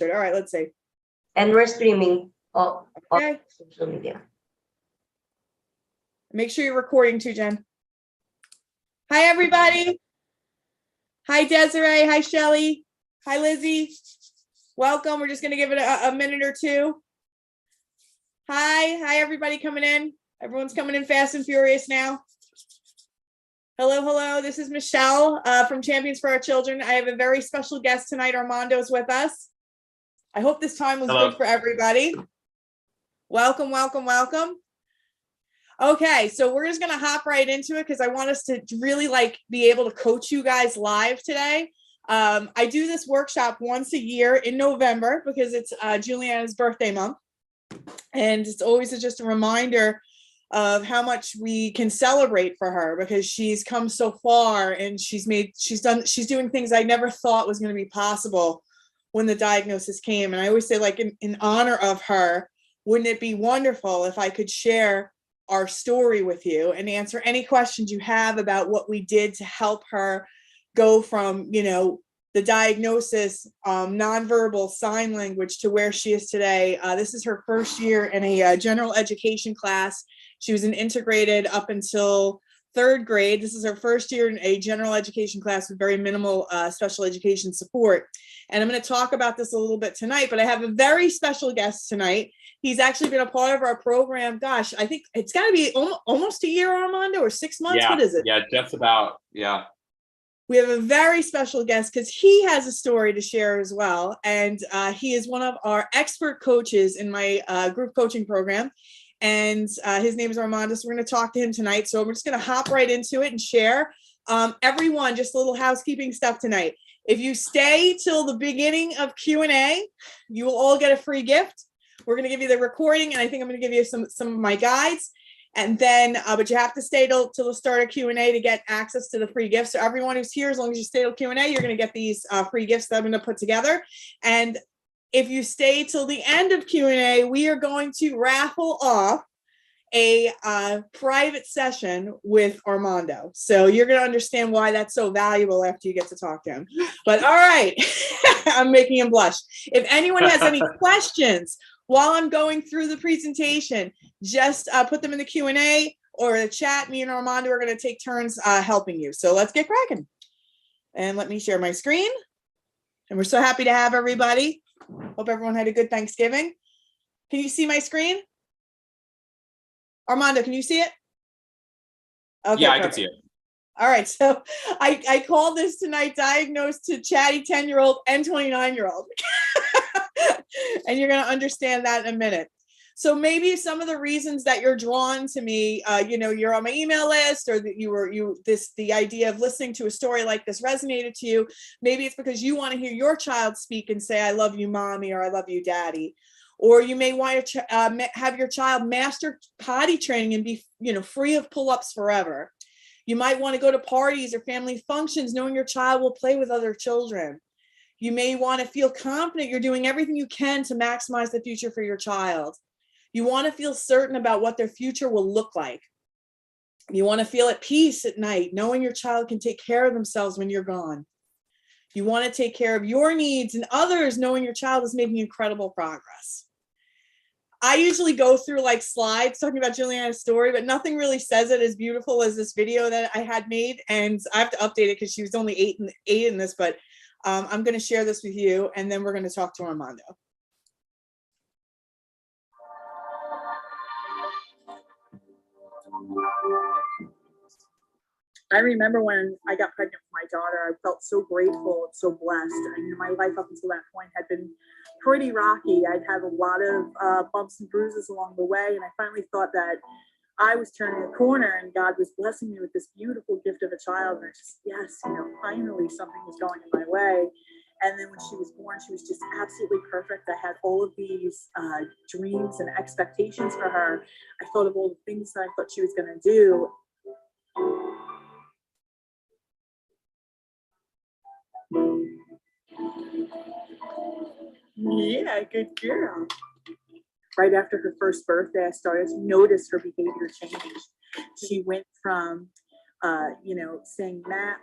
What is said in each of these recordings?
All right, let's see. And we're streaming all Okay. social media. Make sure you're recording too, Jen. Hi, everybody. Hi, Desiree. Hi, Shelly. Hi, Lizzie. Welcome. We're just going to give it a minute or two. Hi, everybody coming in. Everyone's coming in fast and furious now. Hello. This is Michelle from Champions for Our Children. I have a very special guest tonight. Armando's with us. I hope this time was good for everybody. Welcome. Okay, so we're just gonna hop right into it because I want us to really be able to coach you guys live today. I do this workshop once a year in November because it's Juliana's birthday month, and it's always just a reminder of how much we can celebrate for her because she's come so far and she's doing things I never thought was going to be possible when the diagnosis came. And I always say, in honor of her, wouldn't it be wonderful if I could share our story with you and answer any questions you have about what we did to help her go from, the diagnosis, nonverbal sign language to where she is today. This is her first year in a general education class. She was integrated up until 3rd grade. This is her first year in a general education class with very minimal special education support. And I'm going to talk about this a little bit tonight, but I have a very special guest tonight. He's actually been a part of our program. Gosh, I think it's got to be almost a year, Armando, or 6 months. Yeah, what is it? Yeah, just about. Yeah. We have a very special guest because he has a story to share as well. And he is one of our expert coaches in my group coaching program. And his name is Armando. So we're going to talk to him tonight. So we're just going to hop right into it and share. Everyone, just a little housekeeping stuff tonight. If you stay till the beginning of Q&A, you will all get a free gift. We're going to give you the recording, and I think I'm going to give you some of my guides. And then, but you have to stay till the start of Q&A to get access to the free gifts. So everyone who's here, as long as you stay till Q&A, you're going to get these free gifts that I'm going to put together. And if you stay till the end of Q&A, we are going to raffle off a private session with Armando. So you're going to understand why that's so valuable after you get to talk to him. But all right, I'm making him blush. If anyone has any questions while I'm going through the presentation, just put them in the Q&A or the chat. Me and Armando are going to take turns helping you. So let's get cracking. And let me share my screen. And we're so happy to have everybody. Hope everyone had a good Thanksgiving. Can you see my screen? Armando, can you see it? Okay, yeah, I can see it. All right, so I call this tonight Diagnosed to Chatty 10-year-old and 29-year-old. And you're going to understand that in a minute. So maybe some of the reasons that you're drawn to me, you're on my email list, or that the idea of listening to a story like this resonated to you. Maybe it's because you want to hear your child speak and say, "I love you, mommy," or "I love you, daddy." Or you may want to have your child master potty training and be, free of pull-ups forever. You might want to go to parties or family functions knowing your child will play with other children. You may want to feel confident you're doing everything you can to maximize the future for your child. You want to feel certain about what their future will look like. You want to feel at peace at night, knowing your child can take care of themselves when you're gone. You want to take care of your needs and others, knowing your child is making incredible progress. I usually go through slides talking about Juliana's story, but nothing really says it as beautiful as this video that I had made. And I have to update it because she was only eight in this, but I'm going to share this with you, and then we're going to talk to Armando. I remember when I got pregnant with my daughter, I felt so grateful and so blessed. And my life up until that point had been pretty rocky. I'd had a lot of bumps and bruises along the way. And I finally thought that I was turning a corner and God was blessing me with this beautiful gift of a child. And I just, yes, finally something was going in my way. And then when she was born, she was just absolutely perfect. I had all of these dreams and expectations for her. I thought of all the things that I thought she was going to do. Yeah, good girl. Right after her first birthday, I started to notice her behavior change. She went from, saying Matt.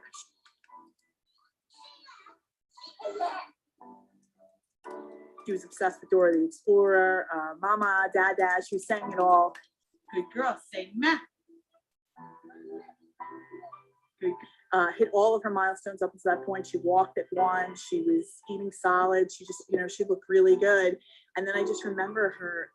She was obsessed with Dora the Explorer, Mama, Dada. She was saying it all. Good girl, say meh. Good. Hit all of her milestones up until that point. She walked at 1. She was eating solid. She just, she looked really good. And then I just remember her,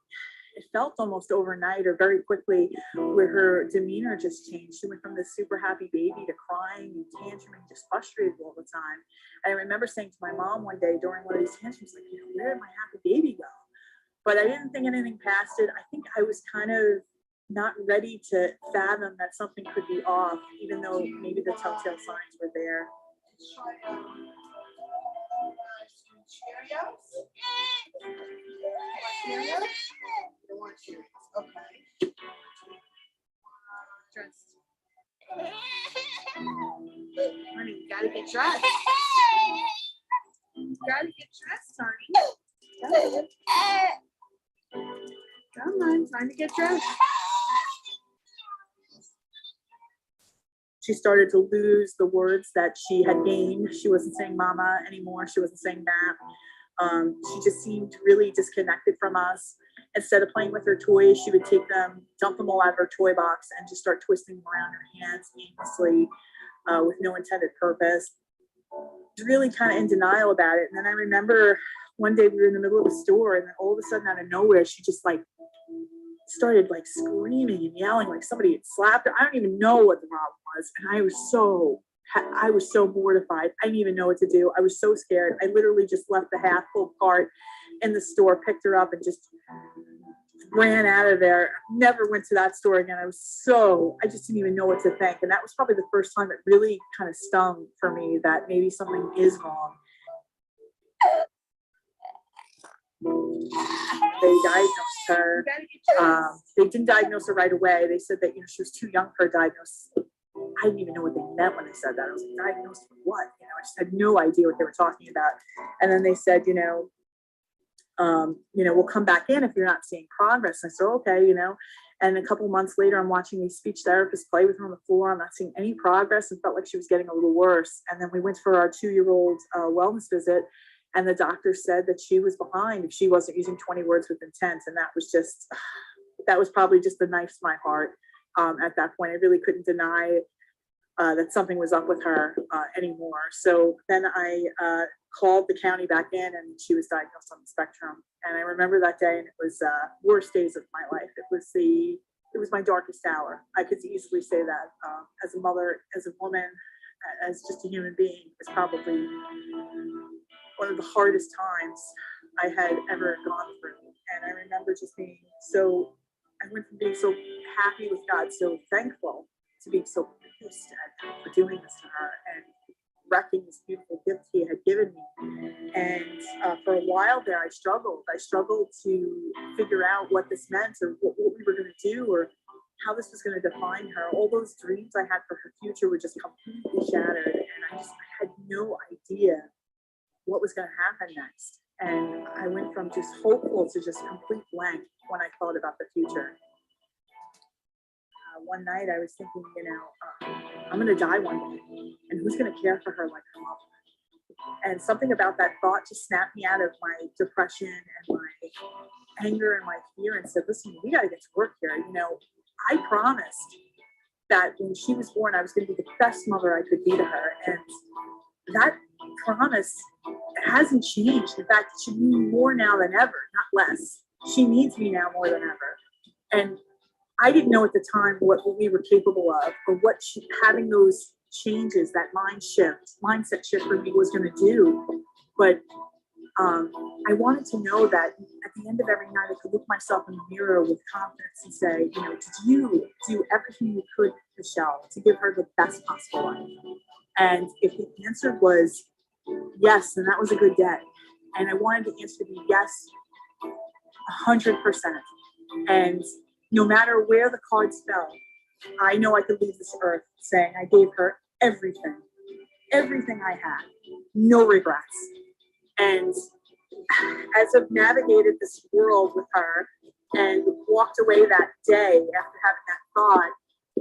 it felt almost overnight or very quickly where her demeanor just changed. She went from this super happy baby to crying and tantruming, just frustrated all the time. And I remember saying to my mom one day during one of these tantrums, like, where did my happy baby go? But I didn't think anything past it. I think I was kind of not ready to fathom that something could be off, even though maybe the telltale signs were there. Okay. Dressed. Honey, you gotta get dressed. You gotta get dressed, honey. Come on, time to get dressed. She started to lose the words that she had gained. She wasn't saying mama anymore. She wasn't saying that. She just seemed really disconnected from us. Instead of playing with her toys, she would take them, dump them all out of her toy box, and just start twisting them around her hands aimlessly with no intended purpose. She was really kind of in denial about it. And then I remember one day we were in the middle of the store, and then all of a sudden out of nowhere, she just started screaming and yelling like somebody had slapped her. I don't even know what the problem was. And I was so mortified. I didn't even know what to do. I was so scared. I literally just left the half full cart in the store, picked her up, and just ran out of there. Never went to that store again. I just didn't even know what to think. And that was probably the first time it really kind of stung for me that maybe something is wrong. They diagnosed her. They didn't diagnose her right away. They said that she was too young for a diagnosis. I didn't even know what they meant when they said that. I was like, diagnosed for what? I just had no idea what they were talking about. And then they said, we'll come back in if you're not seeing progress. And I said, okay, And a couple months later, I'm watching these speech therapists play with her on the floor. I'm not seeing any progress, and felt like she was getting a little worse. And then we went for our 2-year-old wellness visit. And the doctor said that she was behind if she wasn't using 20 words with intent. And that was probably just the knife to my heart. At that point, I really couldn't deny that something was up with her anymore. So then I called the county back in, and she was diagnosed on the spectrum. And I remember that day, and it was worst days of my life. It was my darkest hour. I could easily say that as a mother, as a woman, as just a human being, it was probably one of the hardest times I had ever gone through. And I remember just I went from being so happy with God, so thankful, to being so pissed at him for doing this to her and wrecking this beautiful gift he had given me. And for a while there, I struggled. I struggled to figure out what this meant, or what we were going to do, or how this was going to define her. All those dreams I had for her future were just completely shattered. And I had no idea what was going to happen next. And I went from just hopeful to just complete blank when I thought about the future. One night I was thinking, I'm going to die one day, and who's going to care for her like her mother? And something about that thought just snapped me out of my depression and my anger and my fear, and said, listen, we got to get to work here. I promised that when she was born, I was going to be the best mother I could be to her. And that promise hasn't changed. In fact, it should mean more now than ever, not less. She needs me now more than ever. And I didn't know at the time what we were capable of, or what having those changes, that mindset shift for me was going to do. But I wanted to know that at the end of every night, I could look myself in the mirror with confidence and say, did you do everything you could, Michelle, to give her the best possible life? And if the answer was yes, then that was a good day. And I wanted the answer to be yes, 100%. And no matter where the cards fell, I know I could leave this earth saying I gave her everything I had, no regrets. And as I've navigated this world with her and walked away that day after having that thought,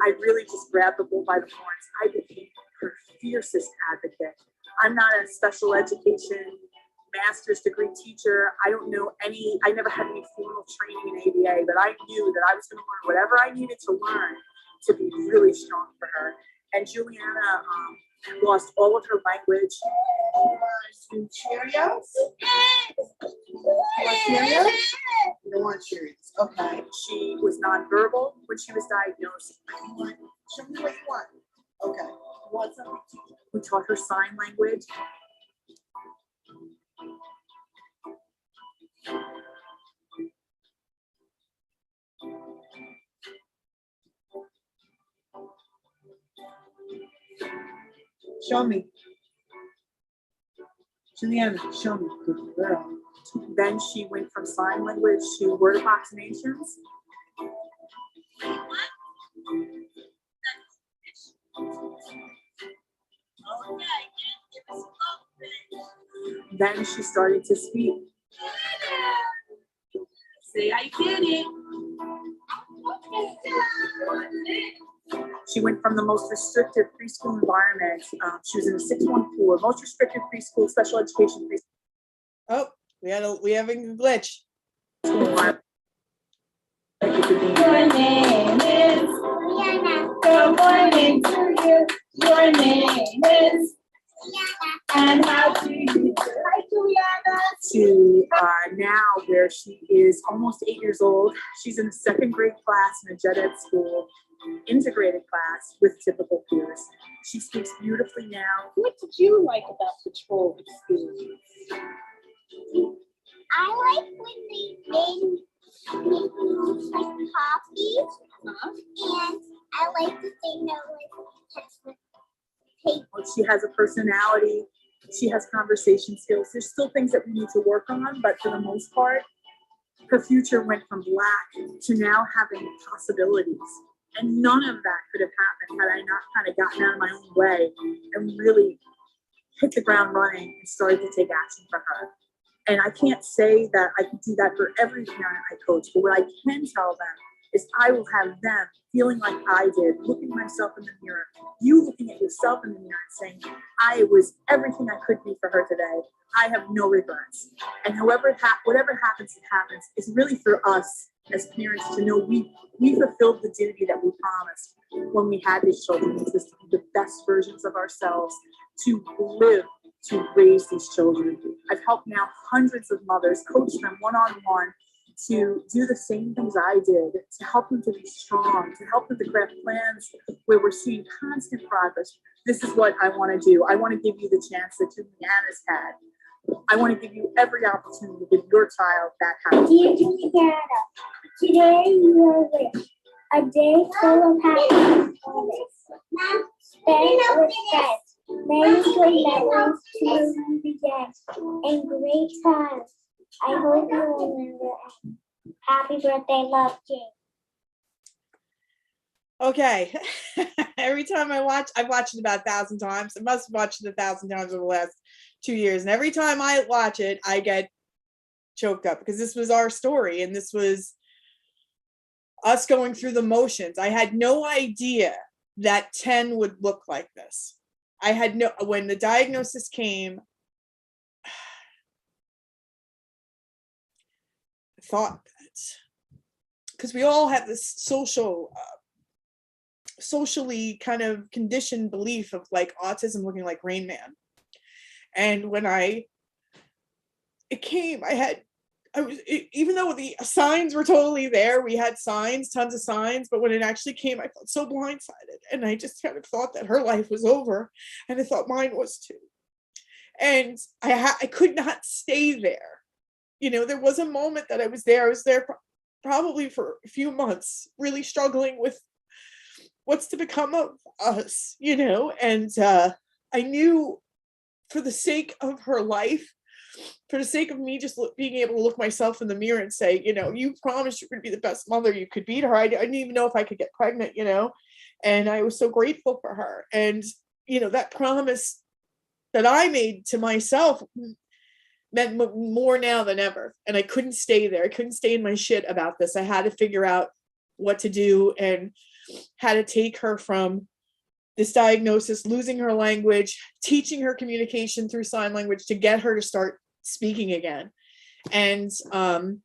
I really just grabbed the bull by the horns. I became her fiercest advocate. I'm not a special education master's degree teacher. I never had any formal training in ABA, but I knew that I was going to learn whatever I needed to learn to be really strong for her. And Juliana lost all of her language. Some Cheerios? You want Cheerios? You don't want Cheerios. Okay. She was nonverbal when she was diagnosed. Show me what you want. Okay. You want something? We taught her sign language. Show me. Juliana, show me. Good girl. Then she went from sign language to word approximations. Then she started to speak. Say I get it. She went from the most restrictive preschool environment. She was in a 614, most restrictive preschool, special education preschool Oh, we having a glitch. environment. Your name is. Good morning to you. Your name is. And how do you do? Hi, Juliana. To now where she is almost 8 years old. She's in a second grade class in a gen ed school, integrated class with typical peers. She speaks beautifully now. What did you like about the troll experience? I like when they made me like coffee, and I like that they know like text paper. She has a personality. She has conversation skills. There's still things that we need to work on, but for the most part, her future went from black to now having possibilities. And none of that could have happened had I not kind of gotten out of my own way and really hit the ground running and started to take action for her. And I can't say that I can do that for every parent I coach, but what I can tell them is I will have them feeling like I did, looking myself in the mirror, you looking at yourself in the mirror and saying, I was everything I could be for her today. I have no regrets. And whatever happens, it happens. It's really for us as parents to know we fulfilled the duty that we promised when we had these children, which was to be the best versions of ourselves, to live, to raise these children. I've helped now hundreds of mothers, coach them one-on-one to do the same things I did, to help them to be strong, to help them to craft plans where we're seeing constant progress. This is what I want to do. I want to give you the chance that Juliana's had. I want to give you every opportunity to give your child that kind of Dear Juliana, today you are with a day full of happiness. Spent with friends. Many good memories to begin and great times. I hope you remember. Happy birthday, love, Jane. Okay. Every time I've watched it about 1,000 times. I must have watched it 1,000 times over the last 2 years. And every time I watch it, I get choked up because this was our story and this was us going through the motions. I had no idea that 10 would look like this. When the diagnosis came, I thought that because we all have this socially kind of conditioned belief of like autism looking like Rain Man. And when it came, even though the signs were totally there, we had signs, tons of signs, but when it actually came, I felt so blindsided. And I just kind of thought that her life was over. And I thought mine was too. And I could not stay there. You know, there was a moment that I was there probably for a few months, really struggling with what's to become of us, you know, and I knew for the sake of her life, for the sake of me just being able to look myself in the mirror and say, you know, you promised you're going to be the best mother you could be to her. I didn't even know if I could get pregnant, you know, and I was so grateful for her. And, you know, that promise that I made to myself meant more now than ever. And I couldn't stay there. I couldn't stay in my shit about this. I had to figure out what to do and how to take her from this diagnosis, losing her language, teaching her communication through sign language to get her to start speaking again. And I'm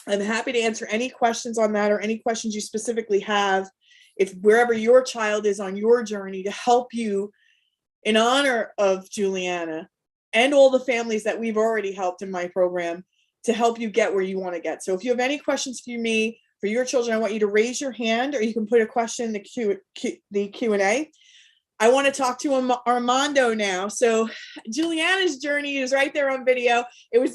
happy to answer any questions on that, or any questions you specifically have, if wherever your child is on your journey, to help you in honor of Juliana and all the families that we've already helped in my program, to help you get where you want to get. So if you have any questions for me, for your children, I want you to raise your hand, or you can put a question in the Q&A. I want to talk to Armando now. So Juliana's journey is right there on video. It was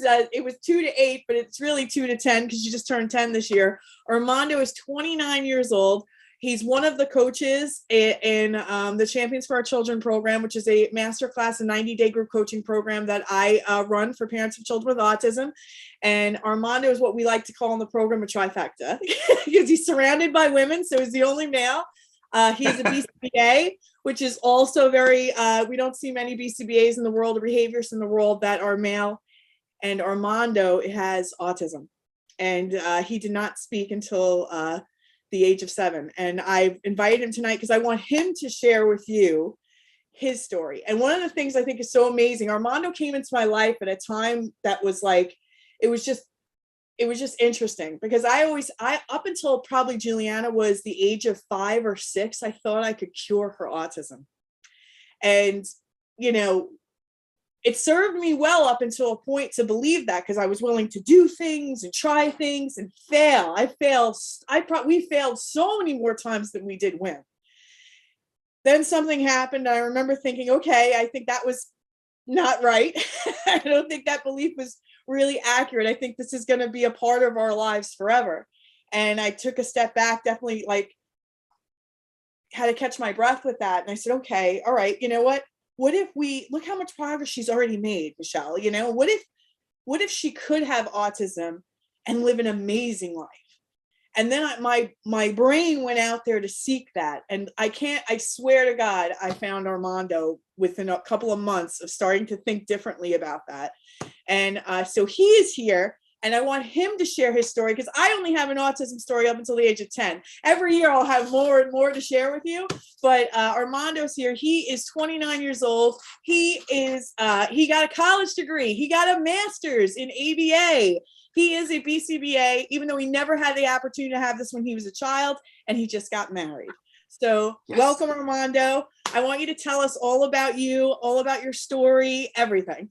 2 to 8, but it's really 2 to 10 because you just turned 10 this year. Armando is 29 years old. He's one of the coaches in the Champions for Our Children program, which is a masterclass and 90-day group coaching program that I run for parents of children with autism. And Armando is what we like to call in the program a trifecta because he's surrounded by women, so he's the only male. He's a BCBA, which is also very, we don't see many BCBAs in the world, or behaviorists in the world that are male. And Armando has autism, and he did not speak until the age of 7. And I've invited him tonight because I want him to share with you his story. And one of the things I think is so amazing, Armando came into my life at a time that was like, it was just interesting, because I up until probably Juliana was the age of 5 or 6, I thought I could cure her autism. And, you know, it served me well up until a point to believe that, because I was willing to do things and try things and fail. We failed so many more times than we did win. Then something happened. I remember thinking, okay, I think that was not right. I don't think that belief was really accurate. I think this is going to be a part of our lives forever. And I took a step back, definitely like had to catch my breath with that. And I said, okay, all right, you know what? What if we look how much progress she's already made, Michelle? You know, what if she could have autism and live an amazing life? And then my brain went out there to seek that. And I swear to God, I found Armando within a couple of months of starting to think differently about that. And so he is here, and I want him to share his story, because I only have an autism story up until the age of 10. Every year I'll have more and more to share with you. But Armando's here. He is 29 years old. He got a college degree. He got a master's in ABA. He is a BCBA, even though he never had the opportunity to have this when he was a child, and he just got married. So yes. Welcome, Armando. I want you to tell us all about you, all about your story, everything.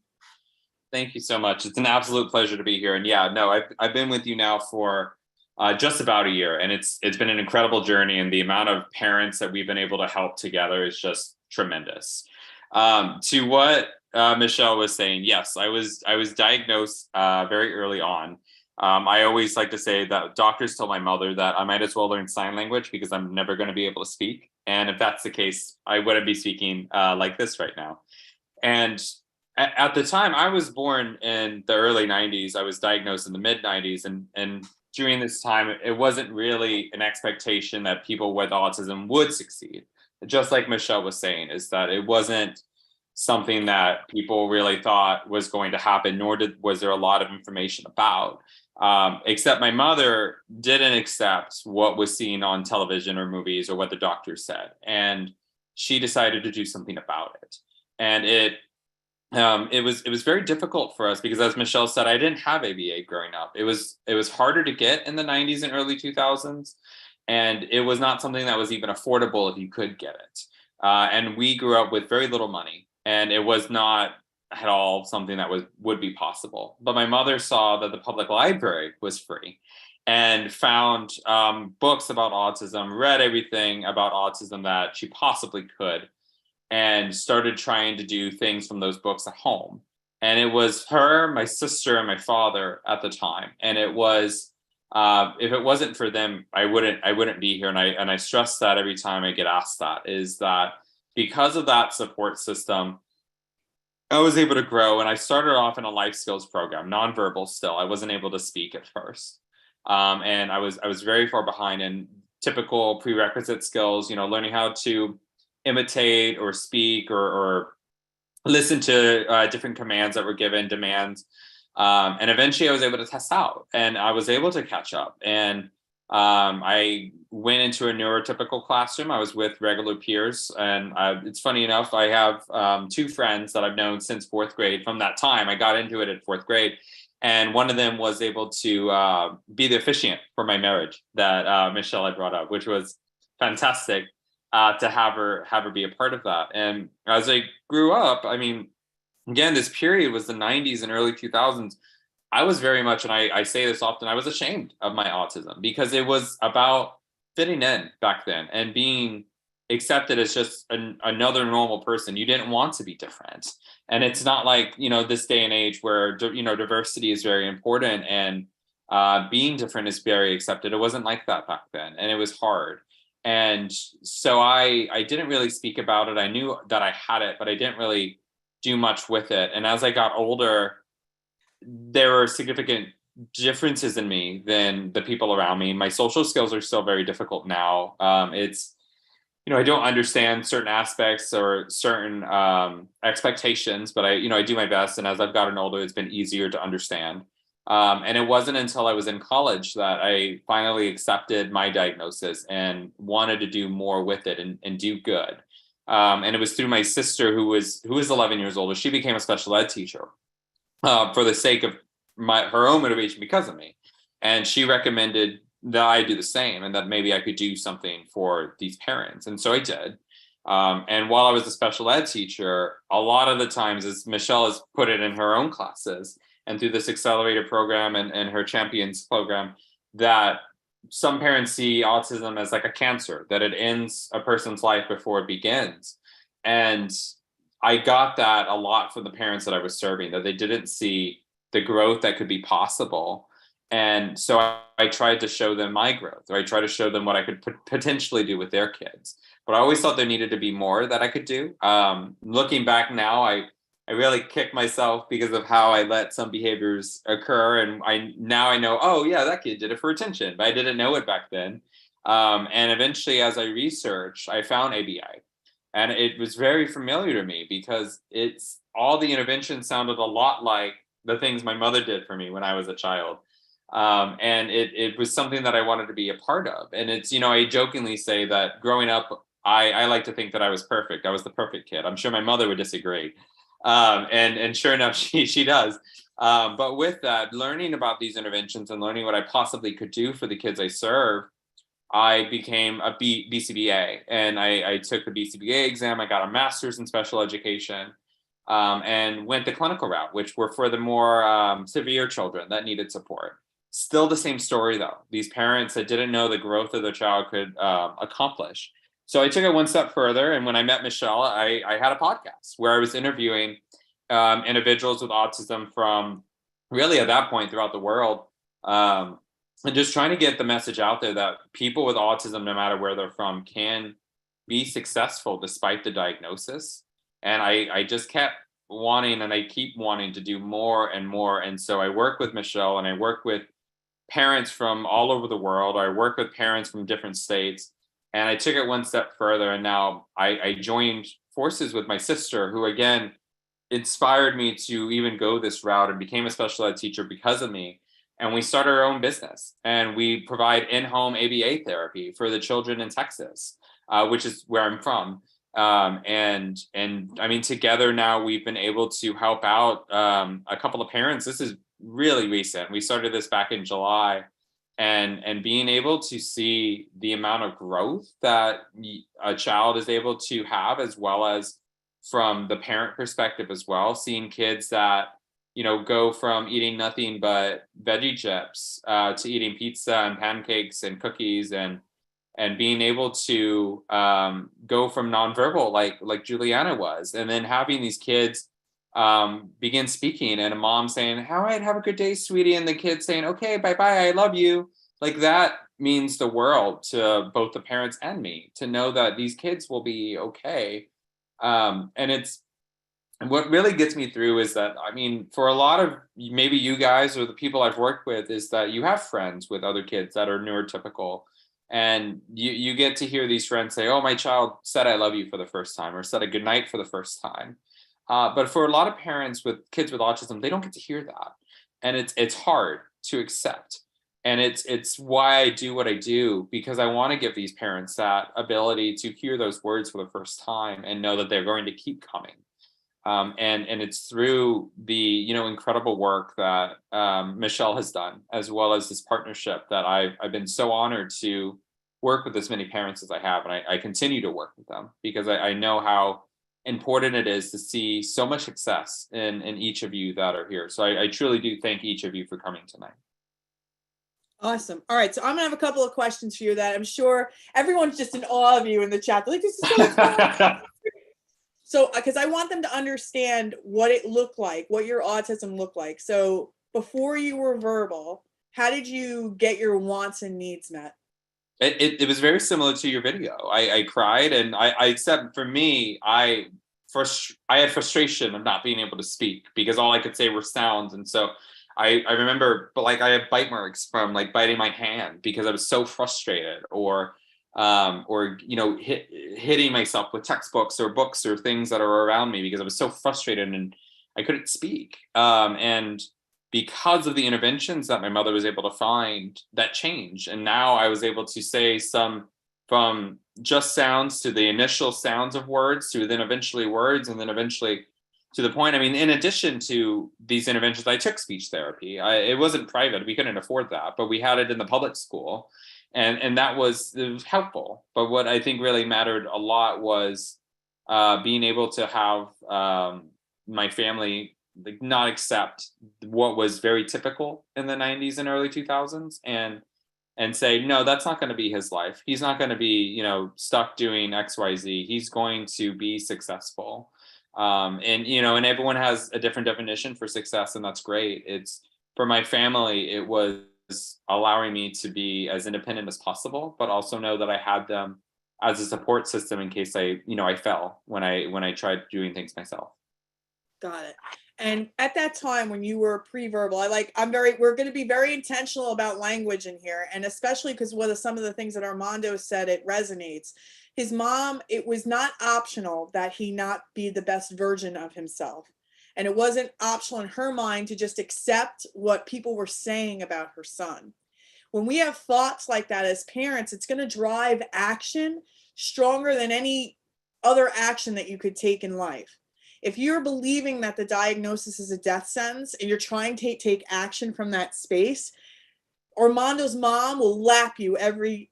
Thank you so much. It's an absolute pleasure to be here. And yeah, no, I've been with you now for just about a year, and it's been an incredible journey, and the amount of parents that we've been able to help together is just tremendous. To what Michelle was saying, yes, I was diagnosed very early on. I always like to say that doctors told my mother that I might as well learn sign language, because I'm never going to be able to speak. And if that's the case, I wouldn't be speaking like this right now. And at the time, I was born in the early 90s. I was diagnosed in the mid 90s. And during this time, it wasn't really an expectation that people with autism would succeed. Just like Michelle was saying, is that it wasn't something that people really thought was going to happen, nor was there a lot of information about. Except my mother didn't accept what was seen on television or movies or what the doctor said. And she decided to do something about it. And it was very difficult for us, because as Michelle said, I didn't have ABA growing up. It was harder to get in the 90s and early 2000s. And it was not something that was even affordable if you could get it. And we grew up with very little money, and it was not at all something that would be possible. But my mother saw that the public library was free, and found books about autism, read everything about autism that she possibly could, and started trying to do things from those books at home. And it was her, my sister, and my father at the time. And it was, if it wasn't for them, I wouldn't be here. And I stress that every time I get asked that, is that because of that support system, I was able to grow. And I started off in a life skills program, nonverbal still. I wasn't able to speak at first. And I was very far behind in typical prerequisite skills, learning how to imitate or speak or listen to different commands that were given, demands. And eventually I was able to test out, and I was able to catch up. And I went into a neurotypical classroom. I was with regular peers, and it's funny enough, I have 2 friends that I've known since 4th grade. From that time, I got into it at 4th grade, and one of them was able to be the officiant for my marriage that Michelle had brought up, which was fantastic to have her be a part of that. And as I grew up, I mean, again, this period was the 90s and early 2000s. I was very much, and I say this often, I was ashamed of my autism because it was about fitting in back then and being accepted as just another normal person. You didn't want to be different. And it's not like, you know, this day and age where, you know, diversity is very important and being different is very accepted. It wasn't like that back then. And it was hard. And so I didn't really speak about it. I knew that I had it, but I didn't really do much with it. And as I got older, there were significant differences in me than the people around me. My social skills are still very difficult now. It's, you know, I don't understand certain aspects or certain expectations, but I do my best. And as I've gotten older, it's been easier to understand. And it wasn't until I was in college that I finally accepted my diagnosis and wanted to do more with it and do good. And it was through my sister who was 11 years older. She became a special ed teacher for the sake of her own motivation because of me. And she recommended that I do the same and that maybe I could do something for these parents. And so I did. And while I was a special ed teacher, a lot of the times, as Michelle has put it in her own classes and through this accelerator program and her champions program, that some parents see autism as like a cancer, that it ends a person's life before it begins. And I got that a lot from the parents that I was serving, that they didn't see the growth that could be possible. And so I tried to show them my growth, or I tried to show them what I could potentially do with their kids. But I always thought there needed to be more that I could do. Looking back now, I really kick myself because of how I let some behaviors occur. And now I know, oh yeah, that kid did it for attention, but I didn't know it back then. And eventually, as I researched, I found ABI. And it was very familiar to me because it's all the interventions sounded a lot like the things my mother did for me when I was a child. And it was something that I wanted to be a part of. And it's, you know, I jokingly say that growing up, I like to think that I was perfect. I was the perfect kid. I'm sure my mother would disagree. And sure enough, she does. But with that, learning about these interventions and learning what I possibly could do for the kids I serve, I became a BCBA, and I took the BCBA exam. I got a master's in special education, and went the clinical route, which were for the more severe children that needed support. Still the same story though. These parents that didn't know the growth of their child could accomplish. So I took it one step further. And when I met Michelle, I had a podcast where I was interviewing individuals with autism from really at that point throughout the world. And just trying to get the message out there that people with autism, no matter where they're from, can be successful despite the diagnosis. And I just kept wanting, and I keep wanting to do more and more. And so I work with Michelle, and I work with parents from all over the world. I work with parents from different states. And I took it one step further. And now I joined forces with my sister, who again inspired me to even go this route and became a special ed teacher because of me. And we started our own business, and we provide in-home ABA therapy for the children in Texas, which is where I'm from. And I mean, together now we've been able to help out a couple of parents. This is really recent. We started this back in July, and being able to see the amount of growth that a child is able to have, as well as from the parent perspective as well, seeing kids that, you know, go from eating nothing but veggie chips to eating pizza and pancakes and cookies, and being able to go from nonverbal like Juliana was, and then having these kids begin speaking, and a mom saying, "All right, have a good day, sweetie," and the kid saying, "Okay, bye-bye, I love you." Like, that means the world to both the parents and me, to know that these kids will be okay. And what really gets me through is that, I mean, for a lot of maybe you guys or the people I've worked with, is that you have friends with other kids that are neurotypical, and you get to hear these friends say, "Oh, my child said I love you for the first time," or said a good night for the first time. But for a lot of parents with kids with autism, they don't get to hear that. And it's hard to accept. And it's why I do what I do, because I want to give these parents that ability to hear those words for the first time and know that they're going to keep coming. And it's through the incredible work that Michelle has done, as well as this partnership, that I've been so honored to work with as many parents as I have, and I continue to work with them, because I know how important it is to see so much success in each of you that are here. So I truly do thank each of you for coming tonight. Awesome. All right. So I'm gonna have a couple of questions for you that I'm sure everyone's just in awe of you in the chat. They're like, this is so fun. So, because I want them to understand what it looked like, what your autism looked like. So before you were verbal, how did you get your wants and needs met? It was very similar to your video. I cried, and I except for me, I had frustration of not being able to speak, because all I could say were sounds. And so I remember, but like, I have bite marks from like biting my hand because I was so frustrated, or hitting myself with textbooks or books or things that are around me, because I was so frustrated and I couldn't speak. And because of the interventions that my mother was able to find, that changed. And now I was able to say some, from just sounds to the initial sounds of words, to then eventually words, and then eventually to the point. I mean, in addition to these interventions, I took speech therapy. It wasn't private. We couldn't afford that, but we had it in the public school. And that was helpful. But what I think really mattered a lot was being able to have my family like not accept what was very typical in the 90s and early 2000s, and say, no, that's not going to be his life. He's not going to be, stuck doing XYZ. He's going to be successful. And everyone has a different definition for success, and that's great. It's, for my family, it was allowing me to be as independent as possible, but also know that I had them as a support system in case I fell when I tried doing things myself. Got it. And at that time when you were pre-verbal, we're going to be very intentional about language in here. And especially because some of the things that Armando said, it resonates. His mom, it was not optional that he not be the best version of himself. And it wasn't optional in her mind to just accept what people were saying about her son. When we have thoughts like that as parents, it's going to drive action stronger than any other action that you could take in life. If you're believing that the diagnosis is a death sentence and you're trying to take action from that space, Armando's mom will lap you every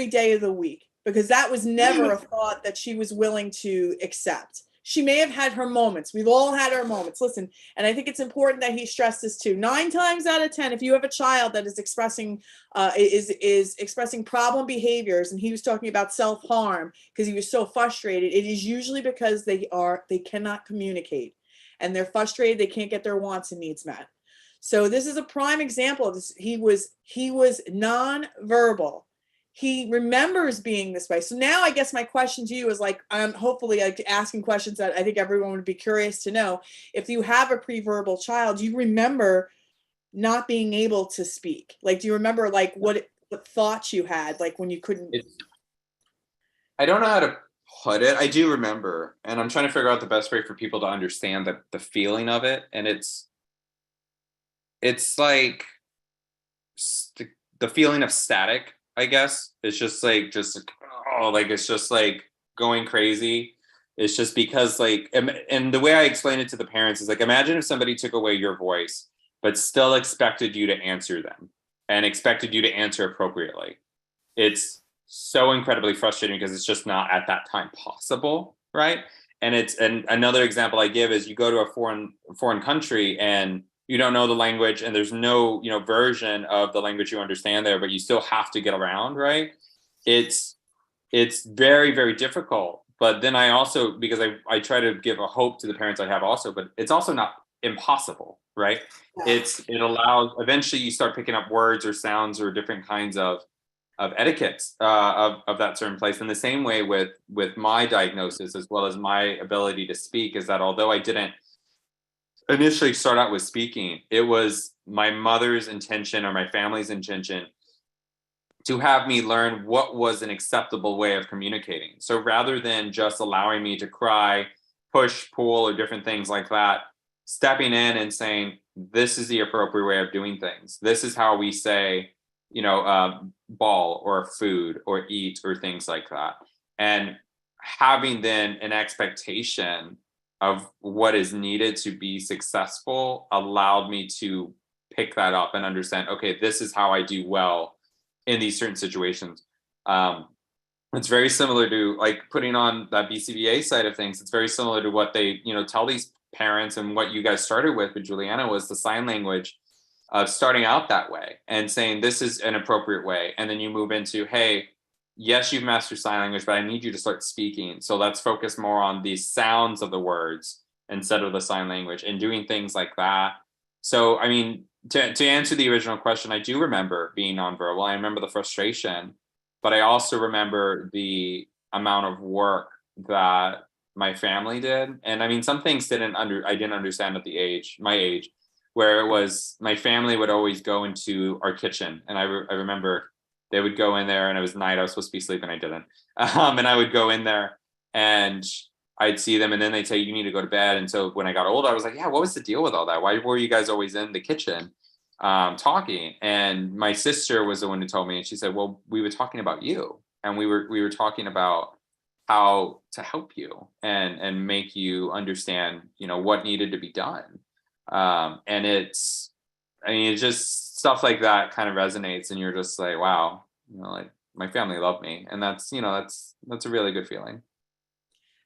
day of the week, because that was never a thought that she was willing to accept. She may have had her moments. We've all had our moments. Listen, and I think it's important that he stressed this too. 9 times out of 10, if you have a child that is expressing expressing problem behaviors, and he was talking about self-harm because he was so frustrated, it is usually because they cannot communicate, and they're frustrated. They can't get their wants and needs met. So this is a prime example of this. He was non-verbal. He remembers being this way. So now I guess my question to you is hopefully asking questions that I think everyone would be curious to know. If you have a pre-verbal child, do you remember not being able to speak? Do you remember what thoughts you had, when you couldn't? I don't know how to put it. I do remember, and I'm trying to figure out the best way for people to understand the feeling of it. And it's like the feeling of static, I guess. It's just it's just like going crazy. It's just because and the way I explain it to the parents is imagine if somebody took away your voice, but still expected you to answer them and expected you to answer appropriately. It's so incredibly frustrating because it's just not at that time possible, right? And another example I give is you go to a foreign country and you don't know the language, and there's no version of the language you understand there, but you still have to get around, right? It's very, very difficult. But then I also, because I try to give a hope to the parents I have also, but it's also not impossible, right? Yeah. It allows, eventually you start picking up words or sounds or different kinds of etiquettes of that certain place. In the same way with my diagnosis, as well as my ability to speak, is that although I didn't initially start out with speaking, it was my mother's intention or my family's intention to have me learn what was an acceptable way of communicating. So rather than just allowing me to cry, push, pull, or different things like that, stepping in and saying, this is the appropriate way of doing things. This is how we say, ball or food or eat or things like that. And having then an expectation of what is needed to be successful allowed me to pick that up and understand, okay, this is how I do well in these certain situations. It's very similar to like putting on that BCBA side of things. It's very similar to what they, tell these parents, and what you guys started with Juliana was the sign language of starting out that way and saying, this is an appropriate way. And then you move into, hey, yes, you've mastered sign language, but I need you to start speaking. So let's focus more on the sounds of the words instead of the sign language, and doing things like that. So, I mean, to answer the original question, I do remember being nonverbal. I remember the frustration, but I also remember the amount of work that my family did. And I mean, some things I didn't understand at my age, where it was my family would always go into our kitchen. And I remember they would go in there, and it was night. I was supposed to be sleeping. I didn't. And I would go in there and I'd see them, and then they'd say, you need to go to bed. And so when I got older, I was like, yeah, what was the deal with all that? Why were you guys always in the kitchen talking? And my sister was the one who told me, and she said, well, we were talking about you, and we were talking about how to help you and make you understand, what needed to be done. And it's just stuff like that kind of resonates, and you're just like, wow, like my family loved me. And that's a really good feeling.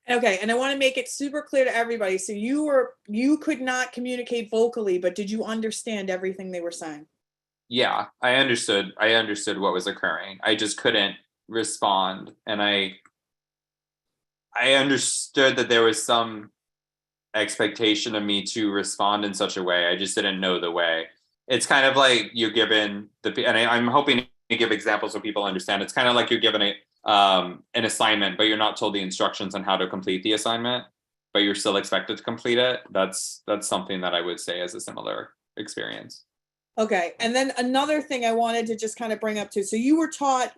Okay, and I want to make it super clear to everybody. So you could not communicate vocally, but did you understand everything they were saying? Yeah, I understood what was occurring. I just couldn't respond. And I understood that there was some expectation of me to respond in such a way. I just didn't know the way. It's kind of like you're given I'm hoping to give examples so people understand. It's kind of like you're given an assignment, but you're not told the instructions on how to complete the assignment, but you're still expected to complete it. That's something that I would say is a similar experience. Okay, and then another thing I wanted to just kind of bring up too. So you were taught,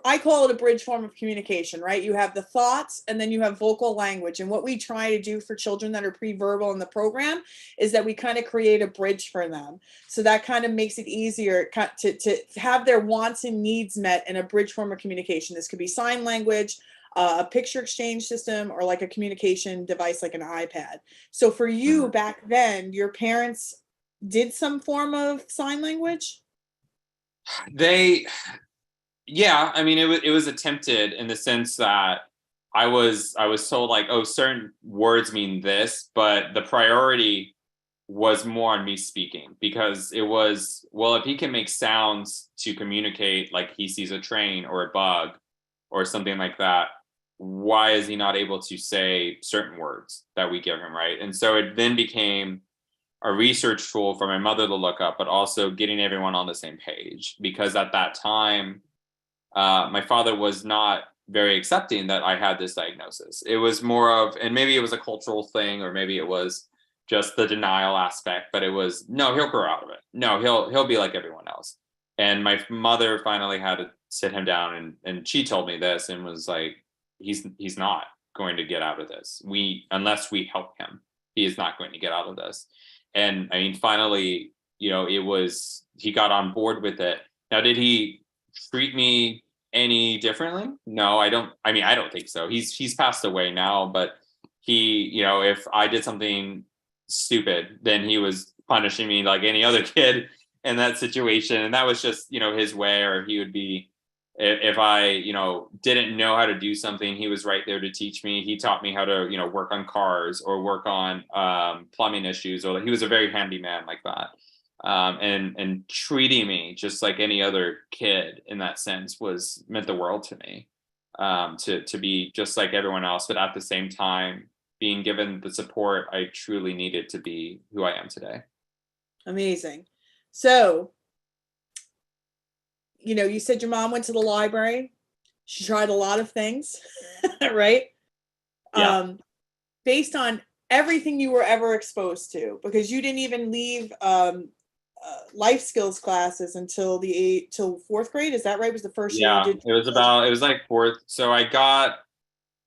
I call it a bridge form of communication, right? You have the thoughts, and then you have vocal language. And what we try to do for children that are pre-verbal in the program is that we kind of create a bridge for them. So that kind of makes it easier to have their wants and needs met in a bridge form of communication. This could be sign language, a picture exchange system, or like a communication device like an iPad. So for you back then, your parents did some form of sign language? Yeah, I mean, it was attempted in the sense that I was told like, oh, certain words mean this, but the priority was more on me speaking, because it was, well, if he can make sounds to communicate, like he sees a train or a bug or something like that, why is he not able to say certain words that we give him, right? And so it then became a research tool for my mother to look up, but also getting everyone on the same page, because at that time, my father was not very accepting that I had this diagnosis. It was more of, and maybe it was a cultural thing, or maybe it was just the denial aspect, but it was, no, he'll grow out of it. No, he'll be like everyone else. And my mother finally had to sit him down, and she told me this and was like, he's not going to get out of this. Unless we help him, he is not going to get out of this. And I mean, finally, he got on board with it. Now, did he treat me any differently? No, I don't think so. He's passed away now, but he, if I did something stupid, then he was punishing me like any other kid in that situation. And that was just, his way. Or he would be, if I, didn't know how to do something, he was right there to teach me. He taught me how to, work on cars or work on plumbing issues, or he was a very handy man like that. And treating me just like any other kid in that sense meant the world to me, to be just like everyone else, but at the same time being given the support I truly needed to be who I am today. Amazing. So, you said your mom went to the library. She tried a lot of things, right? Yeah. Based on everything you were ever exposed to, because you didn't even leave life skills classes until till fourth grade. Is that right? Was the first year you did? It was like fourth. So I got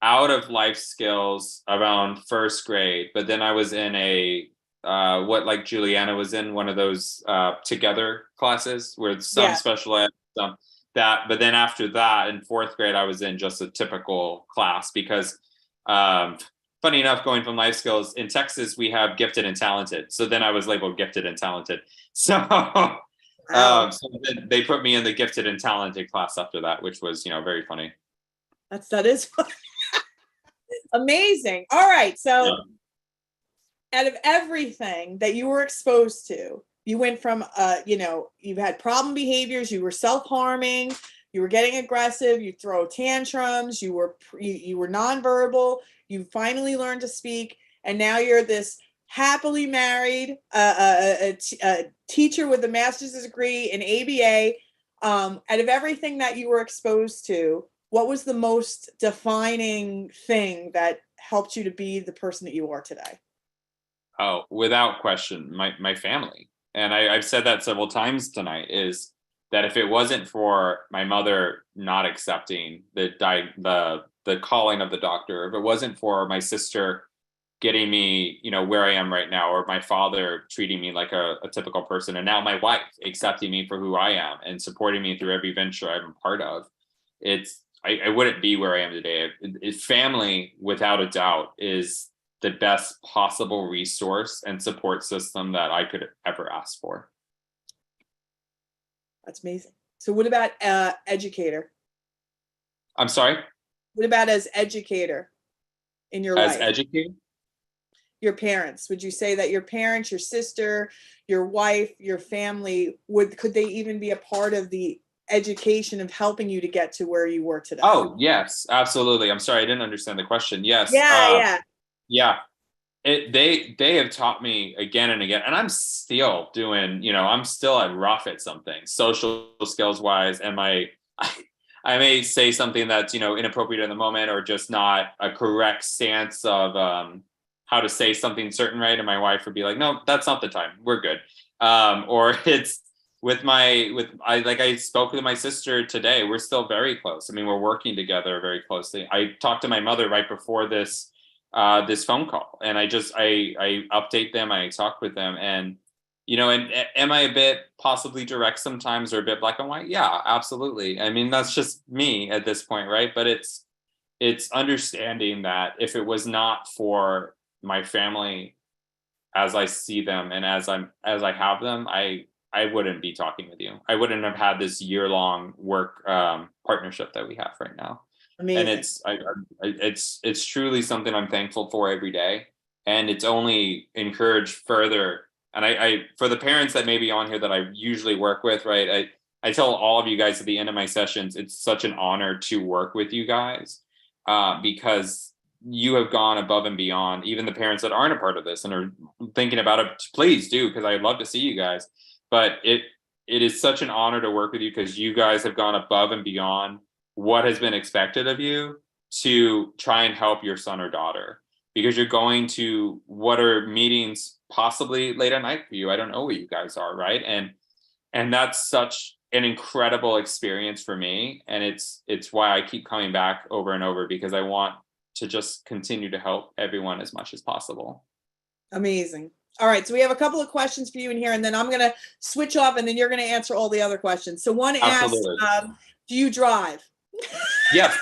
out of life skills around first grade, but then I was in a what like Juliana was in, one of those together classes where some Yeah. special ed, some that. But then after that, in fourth grade, I was in just a typical class because, funny enough, going from life skills in Texas, we have gifted and talented. So then I was labeled gifted and talented. So, Wow. so then they put me in the gifted and talented class after that, which was, very funny. That is amazing. All right. So Yeah. out of everything that you were exposed to, you went from, you've had problem behaviors, you were self-harming, you were getting aggressive, you throw tantrums, you were nonverbal, you finally learned to speak, and now you're this happily married a teacher with a master's degree in ABA. Out of everything that you were exposed to, what was the most defining thing that helped you to be the person that you are today? Oh, without question, my family. And I've said that several times tonight, is that if it wasn't for my mother not accepting the calling of the doctor, if it wasn't for my sister getting me, where I am right now, or my father treating me like a typical person, and now my wife accepting me for who I am and supporting me through every venture I'm a part of, I wouldn't be where I am today. Family, without a doubt, is the best possible resource and support system that I could ever ask for. That's amazing. So what about educator? I'm sorry? What about as educator in your As life? educator? Your parents, would you say that your parents, your sister, your wife, your family, could they even be a part of the education of helping you to get to where you were today? Oh, yes, absolutely. I'm sorry, I didn't understand the question. Yes. Yeah. They have taught me again and again, and I'm still doing, I'm still at rough at something, social skills wise, and I may say something that's, inappropriate in the moment, or just not a correct stance of how to say something certain, right? And my wife would be like, no, that's not the time, we're good. Or it's I spoke with my sister today, we're still very close. I mean, we're working together very closely. I talked to my mother right before this phone call, and I update them, I talk with them, and and am I a bit possibly direct sometimes, or a bit black and white? Yeah, absolutely. I mean, that's just me at this point, right? But it's understanding that if it was not for my family as I see them and as I have them, I wouldn't be talking with you. I wouldn't have had this year-long work partnership that we have right now. Amazing. And it's truly something I'm thankful for every day, and it's only encouraged further. And I for the parents that may be on here that I usually work with, right? I tell all of you guys at the end of my sessions, it's such an honor to work with you guys, because you have gone above and beyond. Even the parents that aren't a part of this and are thinking about it, please do, because I'd love to see you guys. But it is such an honor to work with you, because you guys have gone above and beyond what has been expected of you to try and help your son or daughter, because you're going to what are meetings possibly late at night for you. I don't know where you guys are, right? And that's such an incredible experience for me, and it's why I keep coming back over and over, because I want to just continue to help everyone as much as possible. Amazing. All right, so we have a couple of questions for you in here, and then I'm going to switch off, and then you're going to answer all the other questions. So one asks, do you drive? Yes.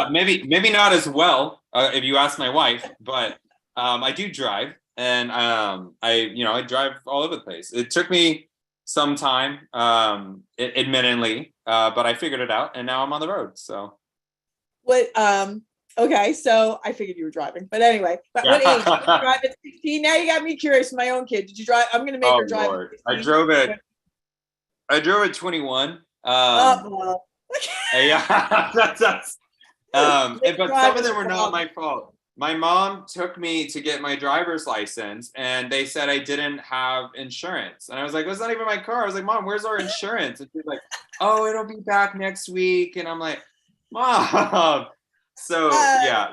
Maybe not as well, if you ask my wife, but I do drive, and I drive all over the place. It took me some time, admittedly, but I figured it out, and now I'm on the road. So what? Okay, so I figured you were driving, but anyway, but what age? Did you drive at 16? Now you got me curious. My own kid, did you drive? I'm going to make her drive. Lord. I drove at 21. Yeah, that's but some of them were not my fault. My mom took me to get my driver's license, and they said I didn't have insurance. And I was like, "It's not even my car." I was like, "Mom, where's our insurance?" And she's like, "Oh, it'll be back next week." And I'm like, "Mom." So yeah,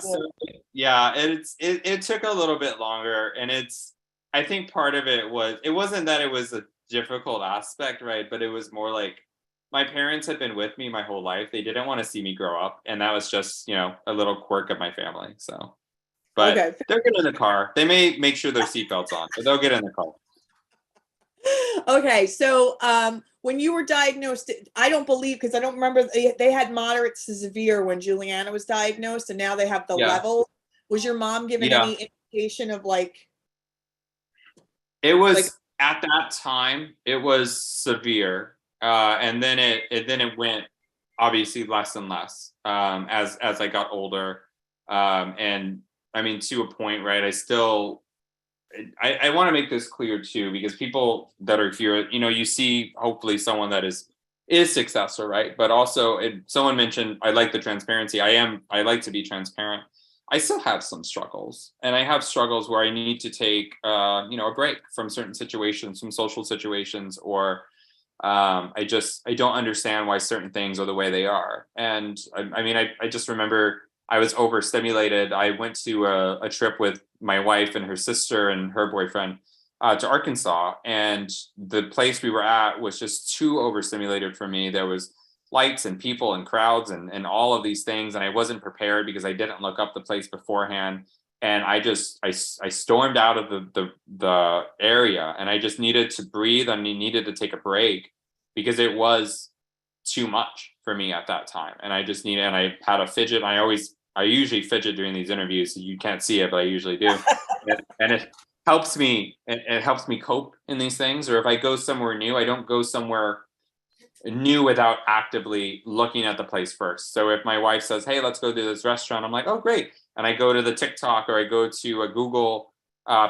it took a little bit longer, and I think part of it wasn't that it was a difficult aspect, right? But it was more like my parents had been with me my whole life. They didn't want to see me grow up, and that was just a little quirk of my family. So but Okay. they're good in the car. They may make sure their seatbelts on, but they'll get in the car. Okay, so when you were diagnosed, I don't believe, because I don't remember, they had moderate to severe when Juliana was diagnosed, and now they have the Yeah. level. Was your mom given Yeah. any indication of like? It was Like- at that time, it was severe, and then it went obviously less and less as I got older, and I mean, to a point, right? I want to make this clear too, because people that are here, you know, you see hopefully someone that is successful, right? But also, someone mentioned, I like the transparency. I like to be transparent. I still have some struggles, and I have struggles where I need to take, you know, a break from certain situations, some social situations, or I don't understand why certain things are the way they are. And I mean, I just remember I was overstimulated. I went to a trip with my wife and her sister and her boyfriend to Arkansas, and the place we were at was just too overstimulated for me. There was lights and people and crowds and all of these things, and I wasn't prepared because I didn't look up the place beforehand. And I stormed out of the area, and I just needed to breathe, and I needed to take a break because it was too much for me at that time. And I just needed, and I had a fidget. I usually fidget during these interviews, so you can't see it, but I usually do. and it helps me. It helps me cope in these things. Or if I go somewhere new, I don't go somewhere new without actively looking at the place first. So if my wife says, "Hey, let's go to this restaurant," I'm like, "Oh, great." And I go to the TikTok, or I go to a Google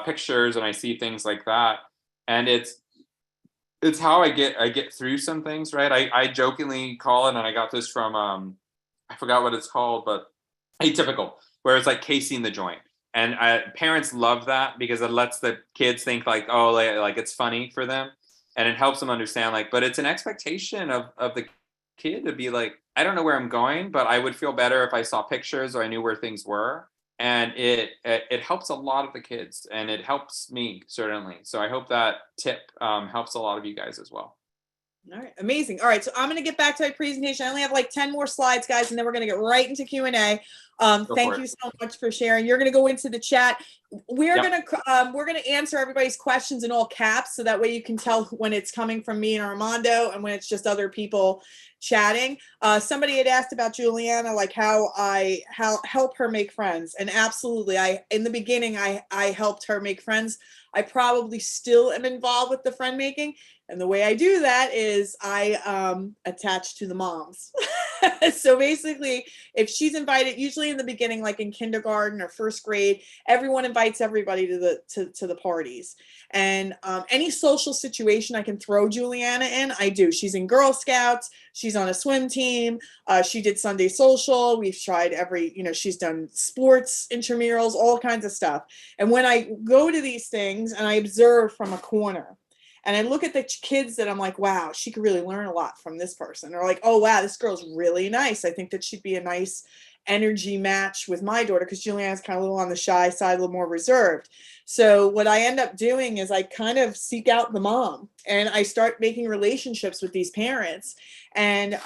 pictures, and I see things like that. And it's how I get through some things, right? I jokingly call it, and I got this from I forgot what it's called, but atypical, where it's like casing the joint. And parents love that because it lets the kids think like, oh, like it's funny for them, and it helps them understand, like, but it's an expectation of the kid to be like, I don't know where I'm going, but I would feel better if I saw pictures or I knew where things were. And it helps a lot of the kids, and it helps me certainly. So I hope that tip helps a lot of you guys as well. All right, amazing. All right, so I'm going to get back to my presentation. I only have like 10 more slides, guys, and then we're going to get right into Q&A. Thank you so much for sharing. You're going to go into the chat. We're going to answer everybody's questions in all caps, so that way you can tell when it's coming from me and Armando and when it's just other people chatting. Somebody had asked about Juliana, like how I help her make friends, and absolutely, in the beginning I helped her make friends. I probably still am involved with the friend making. And the way I do that is I attach to the moms. So basically, if she's invited, usually in the beginning, like in kindergarten or first grade, everyone invites everybody to the parties. And any social situation I can throw Juliana in, I do. She's in Girl Scouts. She's on a swim team. She did Sunday social. We've tried she's done sports intramurals, all kinds of stuff. And when I go to these things and I observe from a corner, and I look at the kids that I'm like, wow, she could really learn a lot from this person. Or like, oh, wow, this girl's really nice. I think that she'd be a nice energy match with my daughter, because Juliana's kind of a little on the shy side, a little more reserved. So what I end up doing is I kind of seek out the mom, and I start making relationships with these parents. And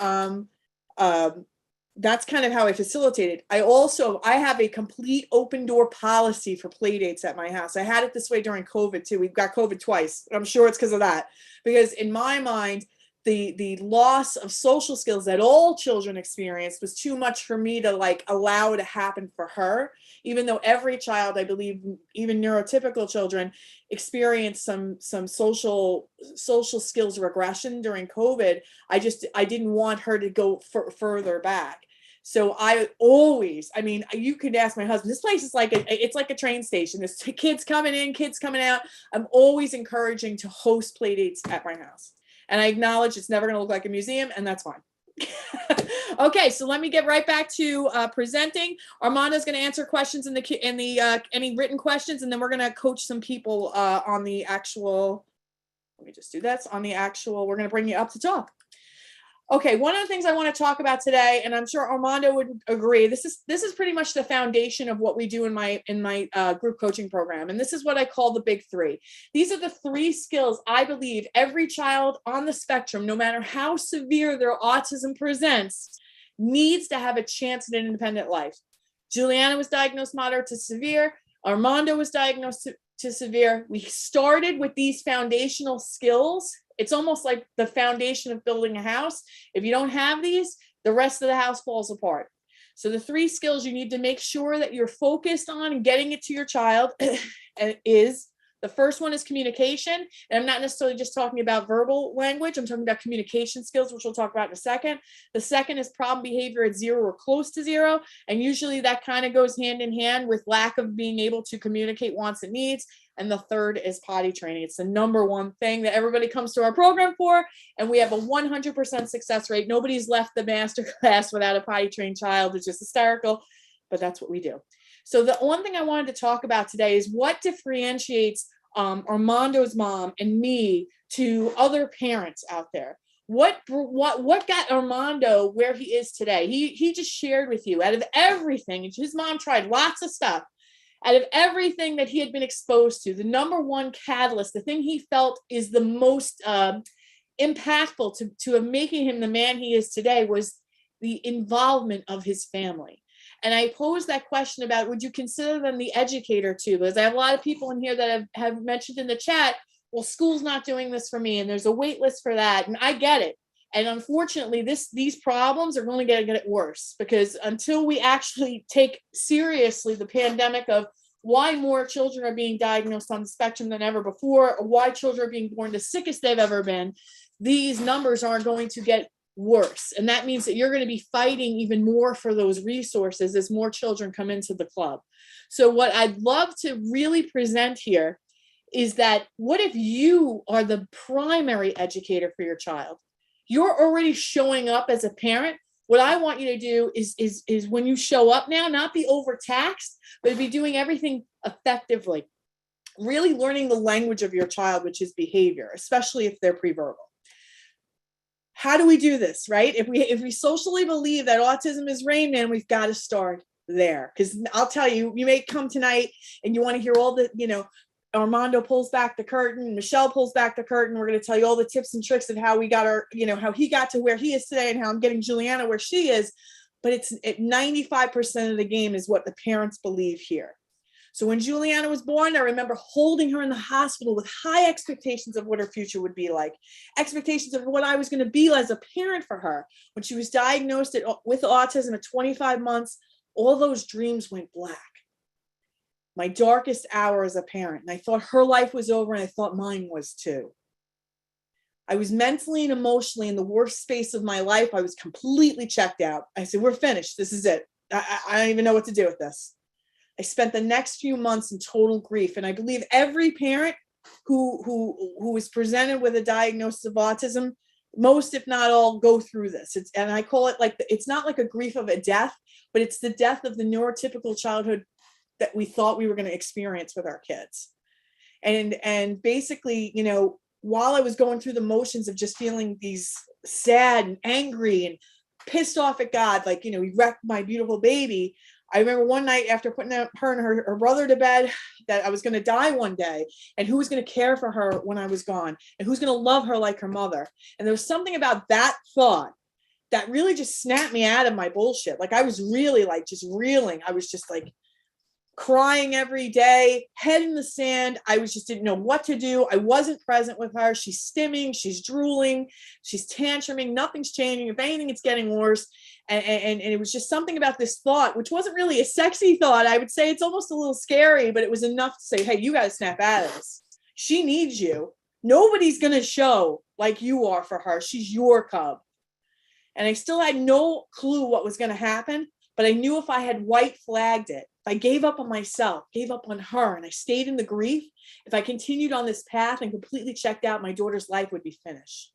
that's kind of how I facilitated. I have a complete open door policy for play dates at my house. I had it this way during COVID too. We've got COVID twice. I'm sure it's because of that. Because in my mind, the loss of social skills that all children experienced was too much for me to like allow to happen for her. Even though every child, I believe, even neurotypical children, experience some social skills regression during COVID. I didn't want her to go further back. So you could ask my husband, this place is it's like a train station. There's kids coming in, kids coming out. I'm always encouraging to host play dates at my house. And I acknowledge it's never going to look like a museum, and that's fine. Okay, so let me get right back to presenting. Armando's going to answer questions in any written questions, and then we're going to coach some people on the actual. Let me just do this on the actual. We're going to bring you up to talk. Okay, one of the things I want to talk about today, and I'm sure Armando would agree, this is pretty much the foundation of what we do in my group coaching program, and this is what I call the big three. These are the three skills I believe every child on the spectrum, no matter how severe their autism presents, needs to have a chance at an independent life. Juliana was diagnosed moderate to severe. Armando was diagnosed to severe. We started with these foundational skills. It's almost like the foundation of building a house. If you don't have these, the rest of the house falls apart. So the 3 skills you need to make sure that you're focused on and getting it to your child is, the first one is communication. And I'm not necessarily just talking about verbal language. I'm talking about communication skills, which we'll talk about in a second. The second is problem behavior at 0 or close to 0. And usually that kind of goes hand in hand with lack of being able to communicate wants and needs. And the third is potty training. It's the number one thing that everybody comes to our program for. And we have a 100% success rate. Nobody's left the master class without a potty trained child. It's just hysterical, but that's what we do. So the one thing I wanted to talk about today is what differentiates Armando's mom and me to other parents out there. What got Armando where he is today? He just shared with you, out of everything, his mom tried lots of stuff. Out of everything that he had been exposed to, the number one catalyst, the thing he felt is the most impactful to making him the man he is today, was the involvement of his family. And I posed that question about, would you consider them the educator too? Because I have a lot of people in here that have mentioned in the chat, well, school's not doing this for me, and there's a wait list for that. And I get it. And unfortunately, these problems are only going to get worse, because until we actually take seriously the pandemic of why more children are being diagnosed on the spectrum than ever before, or why children are being born the sickest they've ever been, these numbers are going to get worse. And that means that you're going to be fighting even more for those resources as more children come into the club. So what I'd love to really present here is that, what if you are the primary educator for your child? You're already showing up as a parent. What I want you to do is when you show up now, not be overtaxed, but be doing everything effectively, really learning the language of your child, which is behavior, especially if they're pre-verbal. How do we do this, right? If we socially believe that autism is Rain Man, we've got to start there. Because I'll tell you, you may come tonight and you want to hear all the, Armando pulls back the curtain, Michelle pulls back the curtain. We're going to tell you all the tips and tricks of how we got our, how he got to where he is today and how I'm getting Juliana where she is. But it's 95% of the game is what the parents believe here. So when Juliana was born, I remember holding her in the hospital with high expectations of what her future would be like, expectations of what I was going to be as a parent for her. When she was diagnosed with autism at 25 months, all those dreams went black. My darkest hour as a parent. And I thought her life was over, and I thought mine was too. I was mentally and emotionally in the worst space of my life. I was completely checked out. I said, we're finished. This is it. I don't even know what to do with this. I spent the next few months in total grief. And I believe every parent who was presented with a diagnosis of autism, most, if not all, go through this. And I call it it's not like a grief of a death, but it's the death of the neurotypical childhood that we thought we were going to experience with our kids. And basically, while I was going through the motions of just feeling these sad and angry and pissed off at God, he wrecked my beautiful baby. I remember one night after putting her and her brother to bed that I was going to die one day, and who was going to care for her when I was gone, and who's going to love her like her mother. And there was something about that thought that really just snapped me out of my bullshit. I was really just reeling. I was just crying every day, head in the sand. I just didn't know what to do. I wasn't present with her. She's stimming, she's drooling, she's tantruming. Nothing's changing. If anything, it's getting worse. And it was just something about this thought, which wasn't really a sexy thought. I would say it's almost a little scary, but it was enough to say, hey, you got to snap out of this. She needs you. Nobody's going to show like you are for her. She's your cub. And I still had no clue what was going to happen, but I knew if I had white flagged it, if I gave up on myself, gave up on her, and I stayed in the grief, if I continued on this path and completely checked out, my daughter's life would be finished.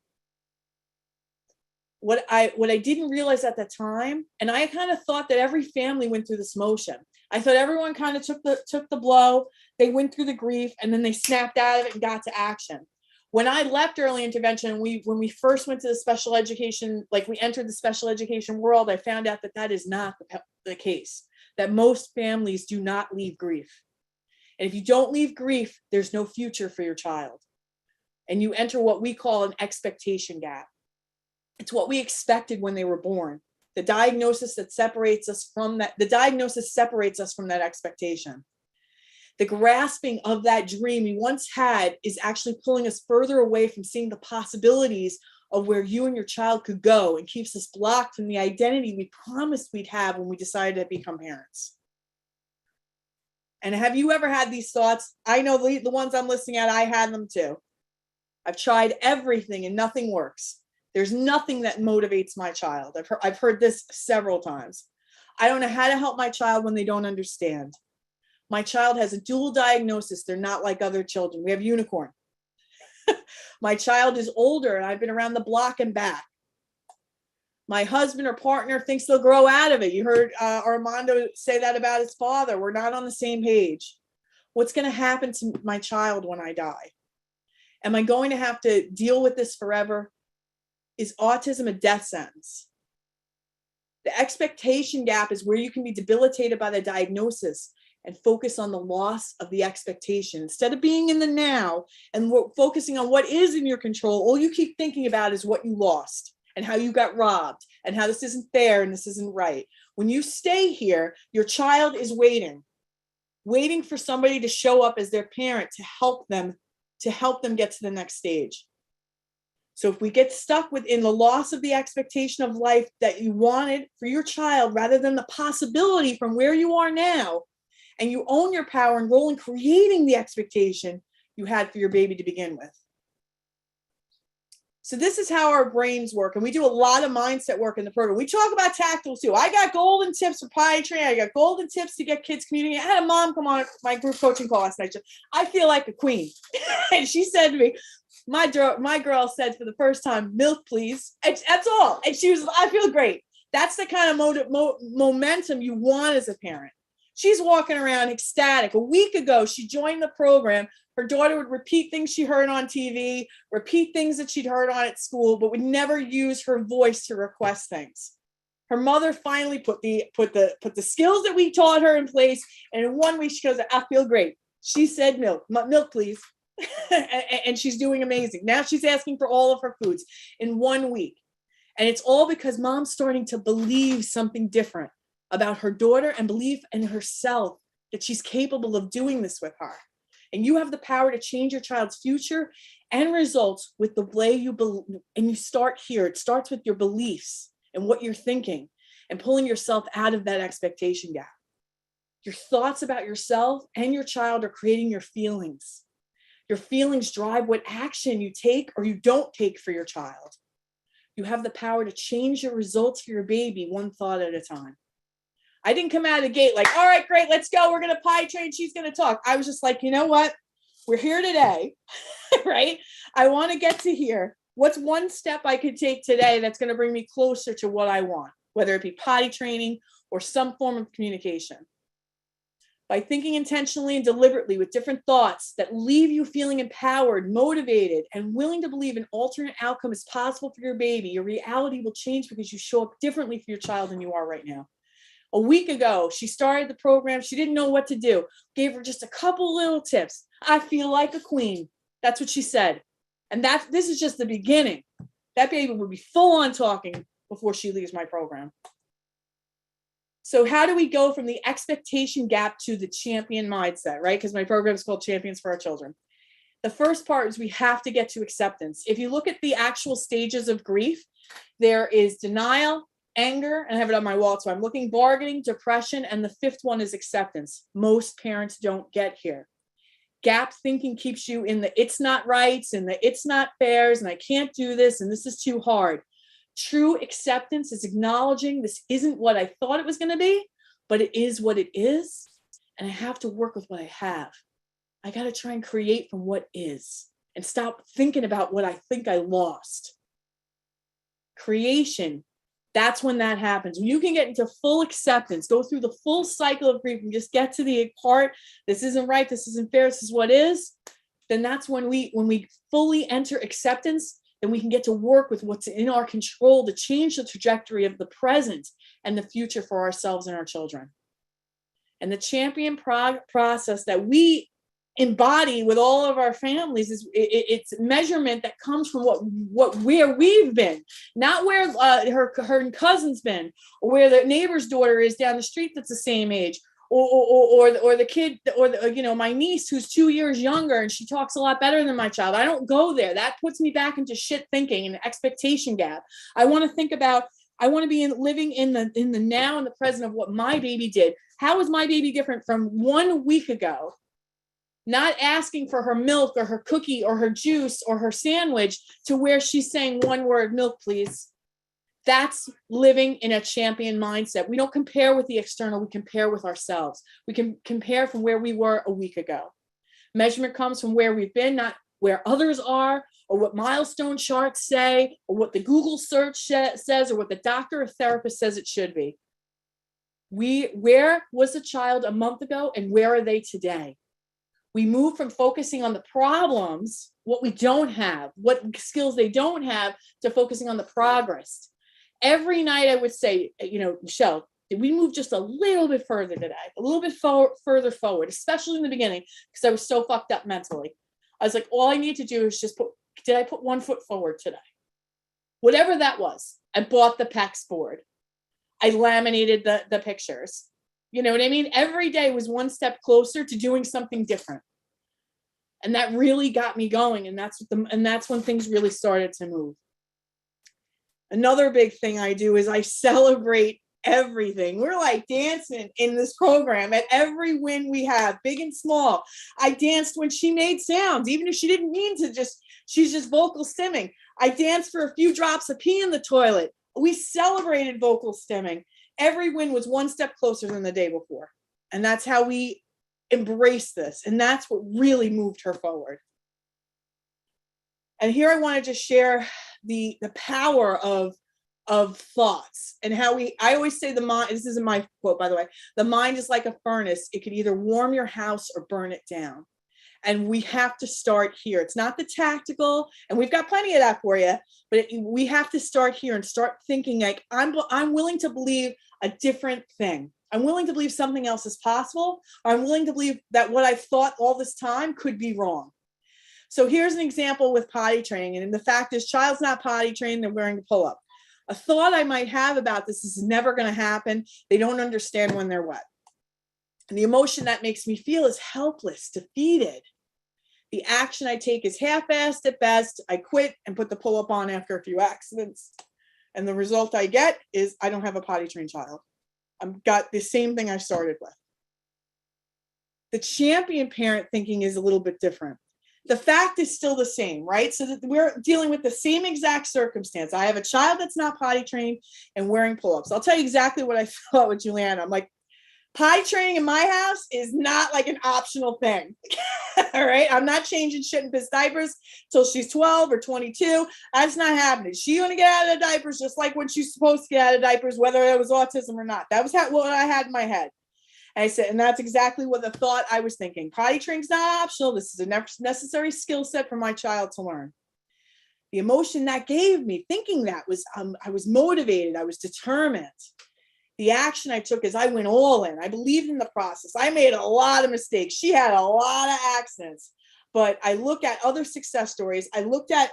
What I didn't realize at the time, and I kind of thought that every family went through this motion. I thought everyone kind of took the blow, they went through the grief, and then they snapped out of it and got to action. When I left early intervention, when we first went to the special education, we entered the special education world, I found out that is not the case, that most families do not leave grief. And if you don't leave grief, there's no future for your child. And you enter what we call an expectation gap. It's what we expected when they were born. The diagnosis that separates us from that, the diagnosis separates us from that expectation. The grasping of that dream we once had is actually pulling us further away from seeing the possibilities of where you and your child could go, and keeps us blocked from the identity we promised we'd have when we decided to become parents. And have you ever had these thoughts? I know the ones I'm listening at, I had them too. I've tried everything and nothing works. There's nothing that motivates my child. I've heard this several times. I don't know how to help my child when they don't understand. My child has a dual diagnosis. They're not like other children. We have unicorn. My child is older and I've been around the block and back. My husband or partner thinks they'll grow out of it. You heard Armando say that about his father. We're not on the same page. What's going to happen to my child when I die? Am I going to have to deal with this forever? Is autism a death sentence? The expectation gap is where you can be debilitated by the diagnosis and focus on the loss of the expectation. Instead of being in the now and focusing on what is in your control, all you keep thinking about is what you lost and how you got robbed and how this isn't fair and this isn't right. When you stay here, your child is waiting for somebody to show up as their parent to help them get to the next stage. So if we get stuck within the loss of the expectation of life that you wanted for your child, rather than the possibility from where you are now, and you own your power and role in creating the expectation you had for your baby to begin with. So this is how our brains work. And we do a lot of mindset work in the program. We talk about tactile too. I got golden tips for potty training. I got golden tips to get kids communicating. I had a mom come on my group coaching call last night. I feel like a queen. And she said to me, my girl said for the first time, milk, please. And that's all. And she was, I feel great. That's the kind of momentum you want as a parent. She's walking around ecstatic. A week ago, she joined the program. Her daughter would repeat things she heard on TV, repeat things that she'd heard on at school, but would never use her voice to request things. Her mother finally put the skills that we taught her in place. And in 1 week, she goes, I feel great. She said, milk, please. And she's doing amazing. Now she's asking for all of her foods in 1 week. And it's all because mom's starting to believe something different about her daughter and believe in herself that she's capable of doing this with her. And you have the power to change your child's future and results with the way you believe. And you start here. It starts with your beliefs and what you're thinking and pulling yourself out of that expectation gap. Your thoughts about yourself and your child are creating your feelings. Your feelings drive what action you take or you don't take for your child. You have the power to change your results for your baby one thought at a time. I didn't come out of the gate like, all right, great, let's go. We're going to potty train. She's going to talk. I was just like, you know what? We're here today, right? I want to get to here. What's one step I could take today that's going to bring me closer to what I want, whether it be potty training or some form of communication? By thinking intentionally and deliberately with different thoughts that leave you feeling empowered, motivated, and willing to believe an alternate outcome is possible for your baby, your reality will change because you show up differently for your child than you are right now. A week ago, she started the program. She didn't know what to do. Gave her just a couple little tips. I feel like a queen. That's what she said. And this is just the beginning. That baby will be full on talking before she leaves my program. So how do we go from the expectation gap to the champion mindset, right? Because my program is called Champions for Our Children. The first part is we have to get to acceptance. If you look at the actual stages of grief, there is denial, anger, and I have it on my wall, so I'm looking, bargaining, depression, and the fifth one is acceptance. Most parents don't get here. Gap thinking keeps you in the it's not rights and the it's not fairs and I can't do this and this is too hard. True acceptance is acknowledging this isn't what I thought it was going to be, but it is what it is, and I have to work with what I have. I got to try and create from what is and stop thinking about what I think I lost. Creation. That's when that happens. When you can get into full acceptance, go through the full cycle of grief and just get to the part, this isn't right, this isn't fair, this is what is, then that's when we fully enter acceptance, then we can get to work with what's in our control to change the trajectory of the present and the future for ourselves and our children. And the champion process that we embody with all of our families is it's measurement that comes from where we've been, not where her cousin's been, or where the neighbor's daughter is down the street that's the same age, or the kid, or my niece who's 2 years younger and she talks a lot better than my child. I don't go there. That puts me back into shit thinking and expectation gap. I want to think about, I want to be living in the now and the present of what my baby did. How is my baby different from 1 week ago? Not asking for her milk or her cookie or her juice or her sandwich to where she's saying one word, milk, please. That's living in a champion mindset. We don't compare with the external, we compare with ourselves. We can compare from where we were a week ago. Measurement comes from where we've been, not where others are, or what milestone charts say, or what the Google search says, or what the doctor or therapist says it should be. Where was the child a month ago and where are they today? We move from focusing on the problems, what we don't have, what skills they don't have, to focusing on the progress. Every night I would say, Michelle, did we move just a little bit further today? A little bit further forward, especially in the beginning, because I was so fucked up mentally. I was like, all I need to do is just did I put 1 foot forward today? Whatever that was. I bought the PAX board. I laminated the pictures. You know what I mean? Every day was one step closer to doing something different. And that really got me going. And that's when things really started to move. Another big thing I do is I celebrate everything. We're like dancing in this program at every win we have, big and small. I danced when she made sounds, even if she didn't mean to, she's just vocal stimming. I danced for a few drops of pee in the toilet. We celebrated vocal stimming. Every win was one step closer than the day before. And that's how we embrace this. And that's what really moved her forward. And here I want to just share the power of thoughts and how I always say the mind, this isn't my quote, by the way, the mind is like a furnace. It could either warm your house or burn it down. And we have to start here. It's not the tactical, and we've got plenty of that for you, but we have to start here and start thinking like, I'm willing to believe a different thing. I'm willing to believe something else is possible. Or I'm willing to believe that what I've thought all this time could be wrong. So here's an example with potty training. And the fact is, child's not potty trained, they're wearing a pull-up. A thought I might have about this is never going to happen. They don't understand when they're wet. And the emotion that makes me feel is helpless, defeated. The action I take is half-assed at best. I quit and put the pull-up on after a few accidents. And the result I get is I don't have a potty trained child. I've got the same thing I started with. The champion parent thinking is a little bit different. The fact is still the same, right? So that we're dealing with the same exact circumstance. I have a child that's not potty trained and wearing pull-ups. I'll tell you exactly what I thought with Juliana. I'm like, potty training in my house is not like an optional thing. All right. I'm not changing shit in piss diapers till she's 12 or 22. That's not happening. She's going to get out of the diapers just like when she's supposed to get out of diapers, whether it was autism or not. That was what I had in my head. And I said, and that's exactly what the thought I was thinking. Potty training's not optional. This is a necessary skill set for my child to learn. The emotion that gave me thinking that was, I was motivated. I was determined. The action I took is I went all in. I believed in the process. I made a lot of mistakes. She had a lot of accidents, but I look at other success stories. I looked at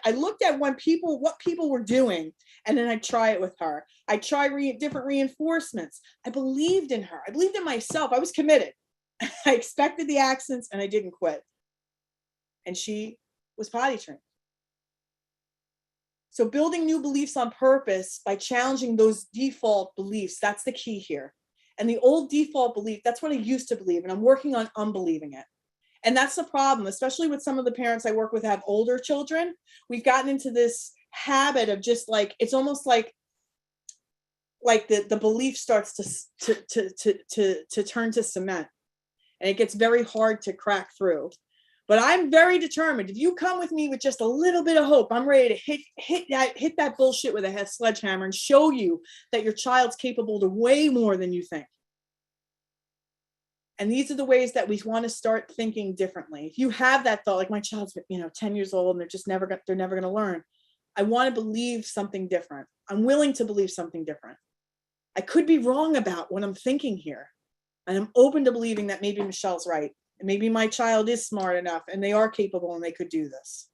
what people were doing, and then I try it with her. I try different reinforcements. I believed in her. I believed in myself. I was committed. I expected the accidents and I didn't quit. And she was potty trained. So building new beliefs on purpose by challenging those default beliefs, that's the key here. And the old default belief, that's what I used to believe, and I'm working on unbelieving it. And that's the problem, especially with some of the parents I work with have older children. We've gotten into this habit of just like, it's almost like the belief starts to turn to cement, and it gets very hard to crack through. But I'm very determined. If you come with me with just a little bit of hope, I'm ready to hit that bullshit with a sledgehammer and show you that your child's capable of way more than you think. And these are the ways that we want to start thinking differently. If you have that thought, like my child's 10 years old and they're never going to learn. I want to believe something different. I'm willing to believe something different. I could be wrong about what I'm thinking here. And I'm open to believing that maybe Michelle's right. And maybe my child is smart enough and they are capable and they could do this.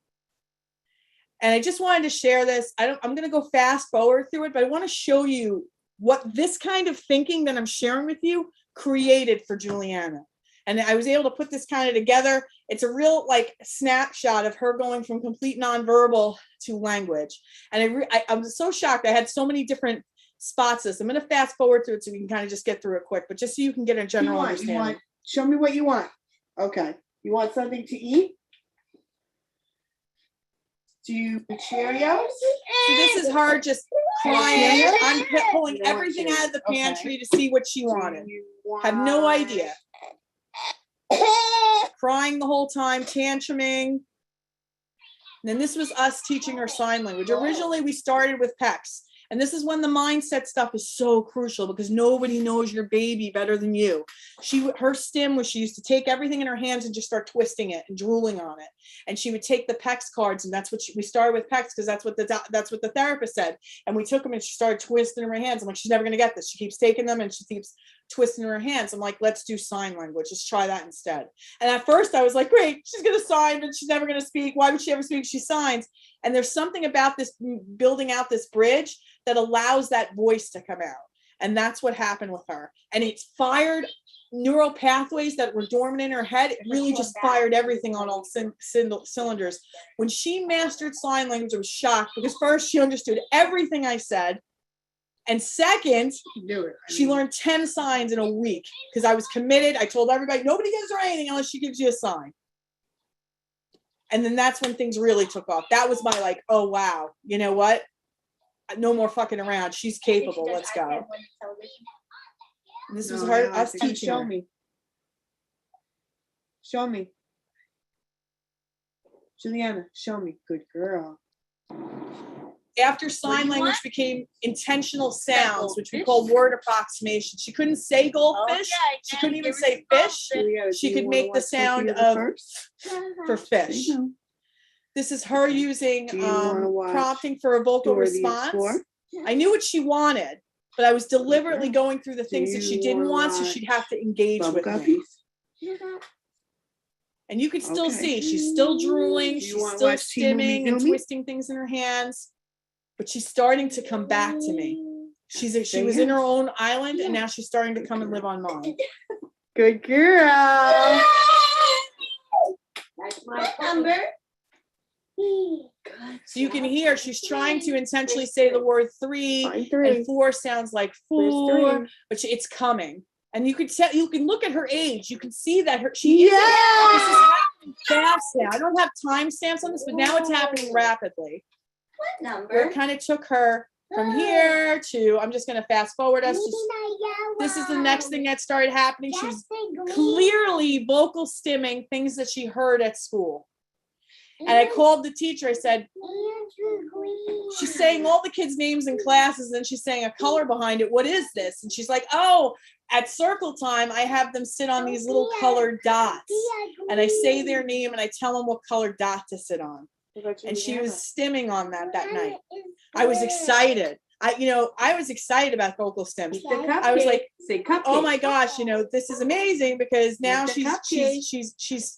And I just wanted to share this. I'm going to go fast forward through it, but I want to show you what this kind of thinking that I'm sharing with you created for Juliana. And I was able to put this kind of together. It's a real like snapshot of her going from complete nonverbal to language. And I'm so shocked. I had so many different spots this. I'm going to fast forward through it so we can kind of just get through it quick, but just so you can get a general understanding. Show me what you want. Okay. You want something to eat? Do you Cheerios? So this is her just crying. I'm pulling everything out of the pantry to see what she wanted. Have no idea. Crying the whole time, tantruming. And then this was us teaching her sign language. Originally, we started with PECs. And this is when the mindset stuff is so crucial because nobody knows your baby better than you. Her stim was she used to take everything in her hands and just start twisting it and drooling on it. And she would take the PECs cards, and that's what we started with PECs because that's what the therapist said. And we took them and she started twisting in her hands. I'm like, she's never going to get this. She keeps taking them and she keeps twisting her hands. I'm like, let's do sign language. Let's try that instead. And at first I was like, great, she's going to sign, but she's never going to speak. Why would she ever speak? She signs. And there's something about this building out this bridge that allows that voice to come out. And that's what happened with her. And it's fired neural pathways that were dormant in her head. It really just fired everything on all cylinders. When she mastered sign language, I was shocked because first she understood everything I said. And second, she learned 10 signs in a week because I was committed. I told everybody, nobody gives her anything unless she gives you a sign. And then that's when things really took off. That was my like, oh, wow, you know what? No more fucking around. She's capable. Let's go. This was us teaching Show her. me. Show me. Juliana, show me. Good girl. After sign language became intentional sounds, which we call word approximation. She couldn't say goldfish. She couldn't even say fish. Juliana, She do could you make wanna the watch sound Sophia the of First? for fish. This is her using Do you wanna watch prompting for a vocal Dora the response. Explorer? I knew what she wanted, but I was deliberately going through the things that she you didn't wanna want, so she'd have to engage Bubble with me. guppies? And you could still Okay. see she's still drooling, Do you she's wanna still watch Team Moomy stimming and Goomy? twisting things in her hands, but she's starting to come back to me. She was in her own island, and now she's starting to come and live on mine. Good girl. That's my number. So you can hear she's trying to intentionally say the word three, Line 3. and 4 sounds like There's 4, 3. but it's coming. And you can tell, you can look at her age. You can see that she is. Yeah. This is happening fast now. I don't have timestamps on this, but now it's happening rapidly. What Where number? it kind of took her from here to, I'm just going to fast forward us. This is the next thing that started happening. She was clearly vocal stimming things that she heard at school. And I called the teacher. I said, she's saying all the kids' names in classes, and she's saying a color behind it. What is this? And she's like, oh, at circle time, I have them sit on these little colored dots. And I say their name and I tell them what colored dot to sit on. And she was stimming on that night. I was excited. I was excited about vocal stems. I was like, say cupcake. oh my gosh, this is amazing because now Like the she's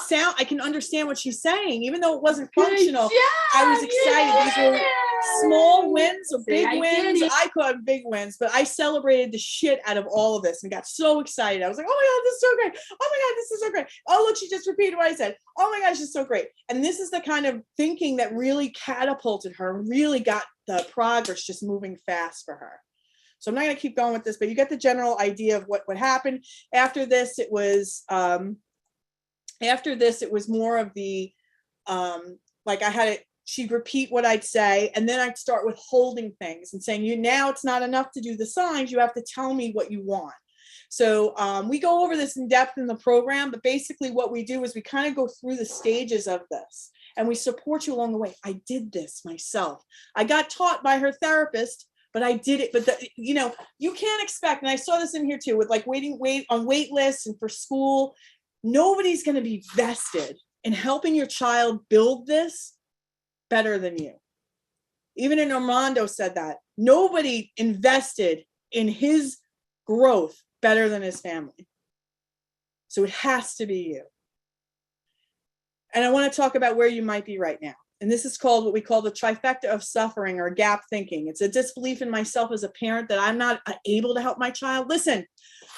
sound. I can understand what she's saying, even though it wasn't Good functional. job, I was excited. These were small wins or Say, big I wins. did it. I call them big wins, but I celebrated the shit out of all of this and got so excited. I was like, oh my God, this is so great. Oh my God, this is so great. Oh, look, she just repeated what I said. Oh my gosh, it's so great. And this is the kind of thinking that really catapulted her and really got the progress just moving fast for her. So I'm not going to keep going with this, but you get the general idea of what happened. After this, it was more of the, she'd repeat what I'd say, and then I'd start with holding things and saying, now it's not enough to do the signs, you have to tell me what you want. So we go over this in depth in the program, but basically what we do is we kind of go through the stages of this and we support you along the way. I did this myself. I got taught by her therapist, but I did it. But you can't expect, and I saw this in here too, with like wait on wait lists and for school, nobody's going to be vested in helping your child build this better than you. Even in Armando said that nobody invested in his growth better than his family. So it has to be you. And I want to talk about where you might be right now. And this is called what we call the trifecta of suffering, or gap thinking. It's a disbelief in myself as a parent that I'm not able to help my child. Listen,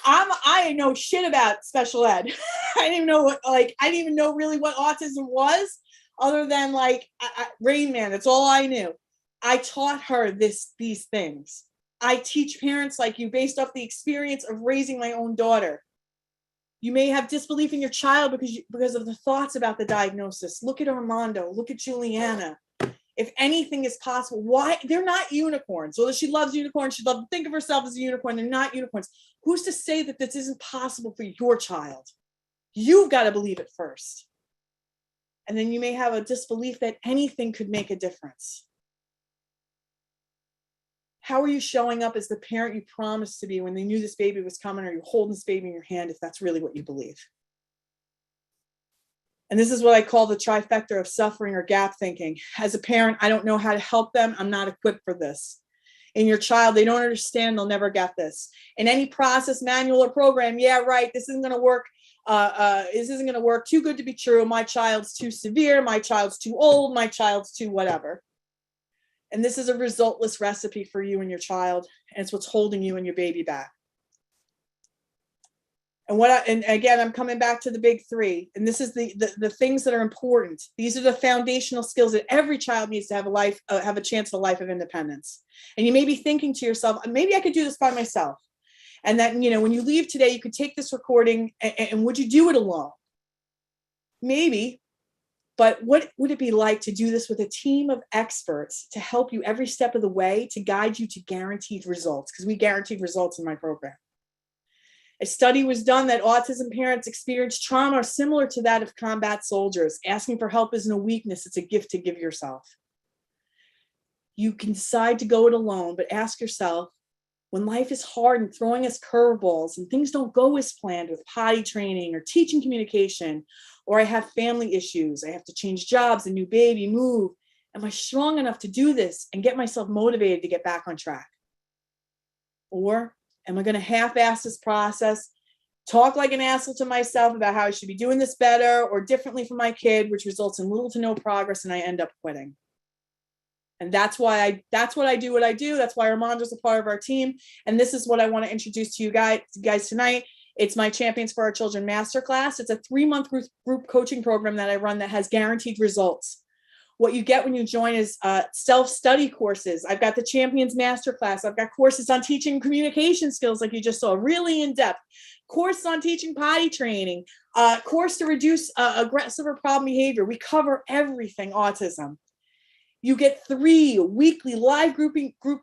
I know shit about special ed. I didn't even know I didn't even know really what autism was, other than Rain Man. That's all I knew. I taught her these things. I teach parents like you based off the experience of raising my own daughter. You may have disbelief in your child because of the thoughts about the diagnosis. Look at Armando. Look at Juliana. If anything is possible, why? They're not unicorns. Although she loves unicorns, she'd love to think of herself as a unicorn. They're not unicorns. Who's to say that this isn't possible for your child? You've got to believe it first. And then you may have a disbelief that anything could make a difference. How are you showing up as the parent you promised to be when they knew this baby was coming, or you're holding this baby in your hand, if that's really what you believe? And this is what I call the trifecta of suffering, or gap thinking. As a parent, I don't know how to help them. I'm not equipped for this. In your child, they don't understand. They'll never get this. In any process, manual, or program, yeah, right, this isn't going to work. This isn't going to work. Too good to be true. My child's too severe. My child's too old. My child's too whatever. And this is a resultless recipe for you and your child. And it's what's holding you and your baby back. And again, I'm coming back to the big three. And this is the things that are important. These are the foundational skills that every child needs to have have a chance at a life of independence. And you may be thinking to yourself, maybe I could do this by myself. And that, when you leave today, you could take this recording and would you do it alone? Maybe. But what would it be like to do this with a team of experts to help you every step of the way, to guide you to guaranteed results? Because we guaranteed results in my program. A study was done that autism parents experience trauma similar to that of combat soldiers. Asking for help isn't a weakness, it's a gift to give yourself. You can decide to go it alone, but ask yourself, when life is hard and throwing us curveballs and things don't go as planned with potty training or teaching communication, or I have family issues, I have to change jobs, a new baby, move, am I strong enough to do this and get myself motivated to get back on track? Or am I going to half-ass this process, talk like an asshole to myself about how I should be doing this better or differently for my kid, which results in little to no progress, and I end up quitting? And that's what I do. That's why Armando's a part of our team. And this is what I want to introduce to you guys tonight. It's my Champions for Our Children Masterclass. It's a 3-month group coaching program that I run that has guaranteed results. What you get when you join is self-study courses. I've got the Champions Masterclass. I've got courses on teaching communication skills, like you just saw, really in-depth. Courses on teaching potty training. Course to reduce aggressive or problem behavior. We cover everything autism. You get 3 weekly live group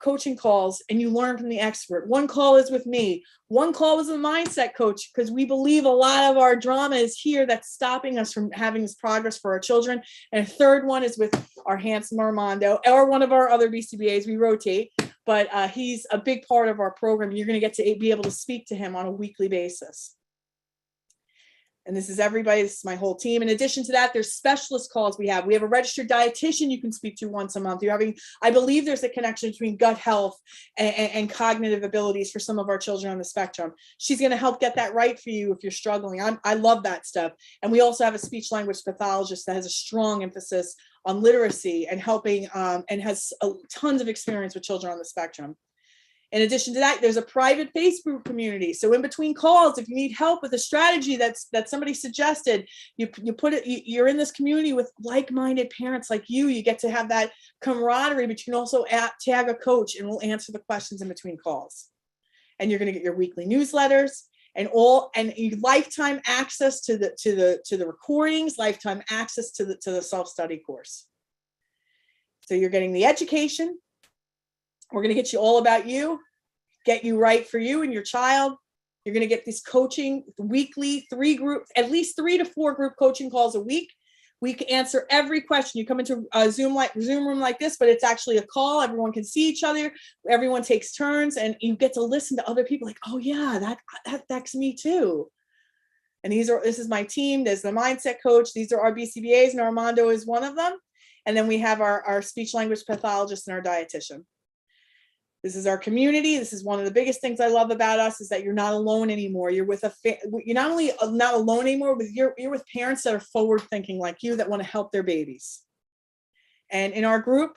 coaching calls, and you learn from the expert. 1 call is with me. 1 call is a mindset coach, because we believe a lot of our drama is here that's stopping us from having this progress for our children. And a 3rd one is with our handsome Armando, or one of our other BCBAs. We rotate, but he's a big part of our program. You're going to get to be able to speak to him on a weekly basis. And this is everybody. This is my whole team. In addition to that, there's specialist calls we have. We have a registered dietitian you can speak to once a month. I believe there's a connection between gut health and cognitive abilities for some of our children on the spectrum. She's going to help get that right for you if you're struggling. I love that stuff. And we also have a speech language pathologist that has a strong emphasis on literacy and helping and has tons of experience with children on the spectrum. In addition to that, there's a private Facebook community. So in between calls, if you need help with a strategy that somebody suggested, you're in this community with like-minded parents like you. You get to have that camaraderie, but you can also tag a coach, and we'll answer the questions in between calls. And you're going to get your weekly newsletters and lifetime access to the recordings, lifetime access to the self-study course. So you're getting the education. We're going to get you all about you, get you right for you and your child. You're going to get this coaching weekly, at least 3 to 4 group coaching calls a week. We can answer every question. You come into a Zoom room like this, but it's actually a call. Everyone can see each other. Everyone takes turns, and you get to listen to other people like, oh yeah, that affects me too. And this is my team. There's the mindset coach. These are our BCBAs, and Armando is one of them. And then we have our speech language pathologist and our dietitian. This is our community. This is one of the biggest things I love about us is that you're not alone anymore. You're with you're not only not alone anymore, but you're with parents that are forward thinking like you that want to help their babies. And in our group,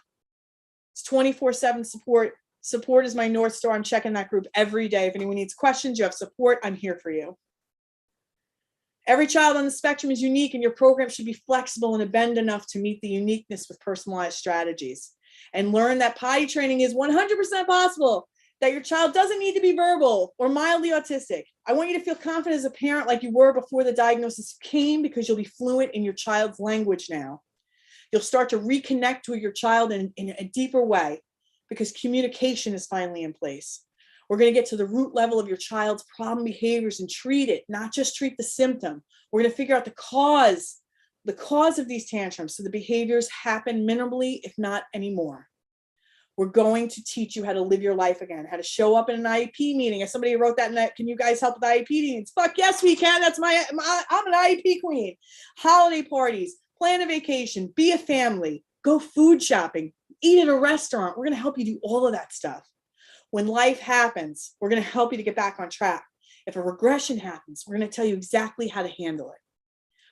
it's 24/7 support. Support is my North Star. I'm checking that group every day. If anyone needs questions, you have support, I'm here for you. Every child on the spectrum is unique, and your program should be flexible and bend enough to meet the uniqueness with personalized strategies. And learn that potty training is 100% possible, that your child doesn't need to be verbal or mildly autistic. I want you to feel confident as a parent like you were before the diagnosis came, because you'll be fluent in your child's language now. You'll start to reconnect with your child in a deeper way, because communication is finally in place. We're going to get to the root level of your child's problem behaviors and treat it, not just treat the symptom. We're going to figure out the cause of these tantrums so the behaviors happen minimally, if not anymore. We're going to teach you how to live your life again, how to show up in an IEP meeting. If somebody wrote that in that, can you guys help with IEP meetings? Fuck yes, we can. That's I'm an IEP queen. Holiday parties, plan a vacation, be a family, go food shopping, eat at a restaurant. We're going to help you do all of that stuff. When life happens, we're going to help you to get back on track. If a regression happens, we're going to tell you exactly how to handle it.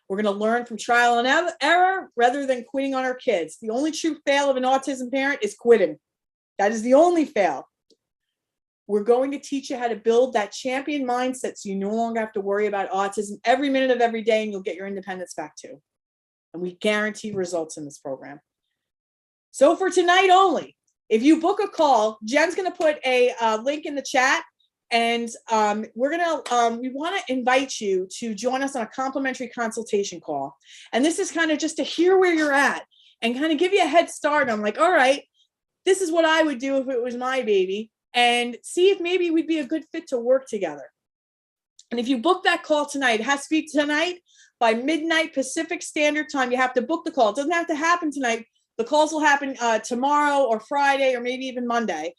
We're going to learn from trial and error rather than quitting on our kids. The only true fail of an autism parent is quitting. That is the only fail. We're going to teach you how to build that champion mindset so you no longer have to worry about autism every minute of every day, and you'll get your independence back too. And we guarantee results in this program. So for tonight only, if you book a call, Jen's going to put a link in the chat, and we want to invite you to join us on a complimentary consultation call. And this is kind of just to hear where you're at and kind of give you a head start on like, all right, this is what I would do if it was my baby, and see if maybe we'd be a good fit to work together. And if you book that call tonight, it has to be tonight by midnight Pacific Standard Time. You have to book the call. It doesn't have to happen tonight. The calls will happen tomorrow or Friday or maybe even Monday.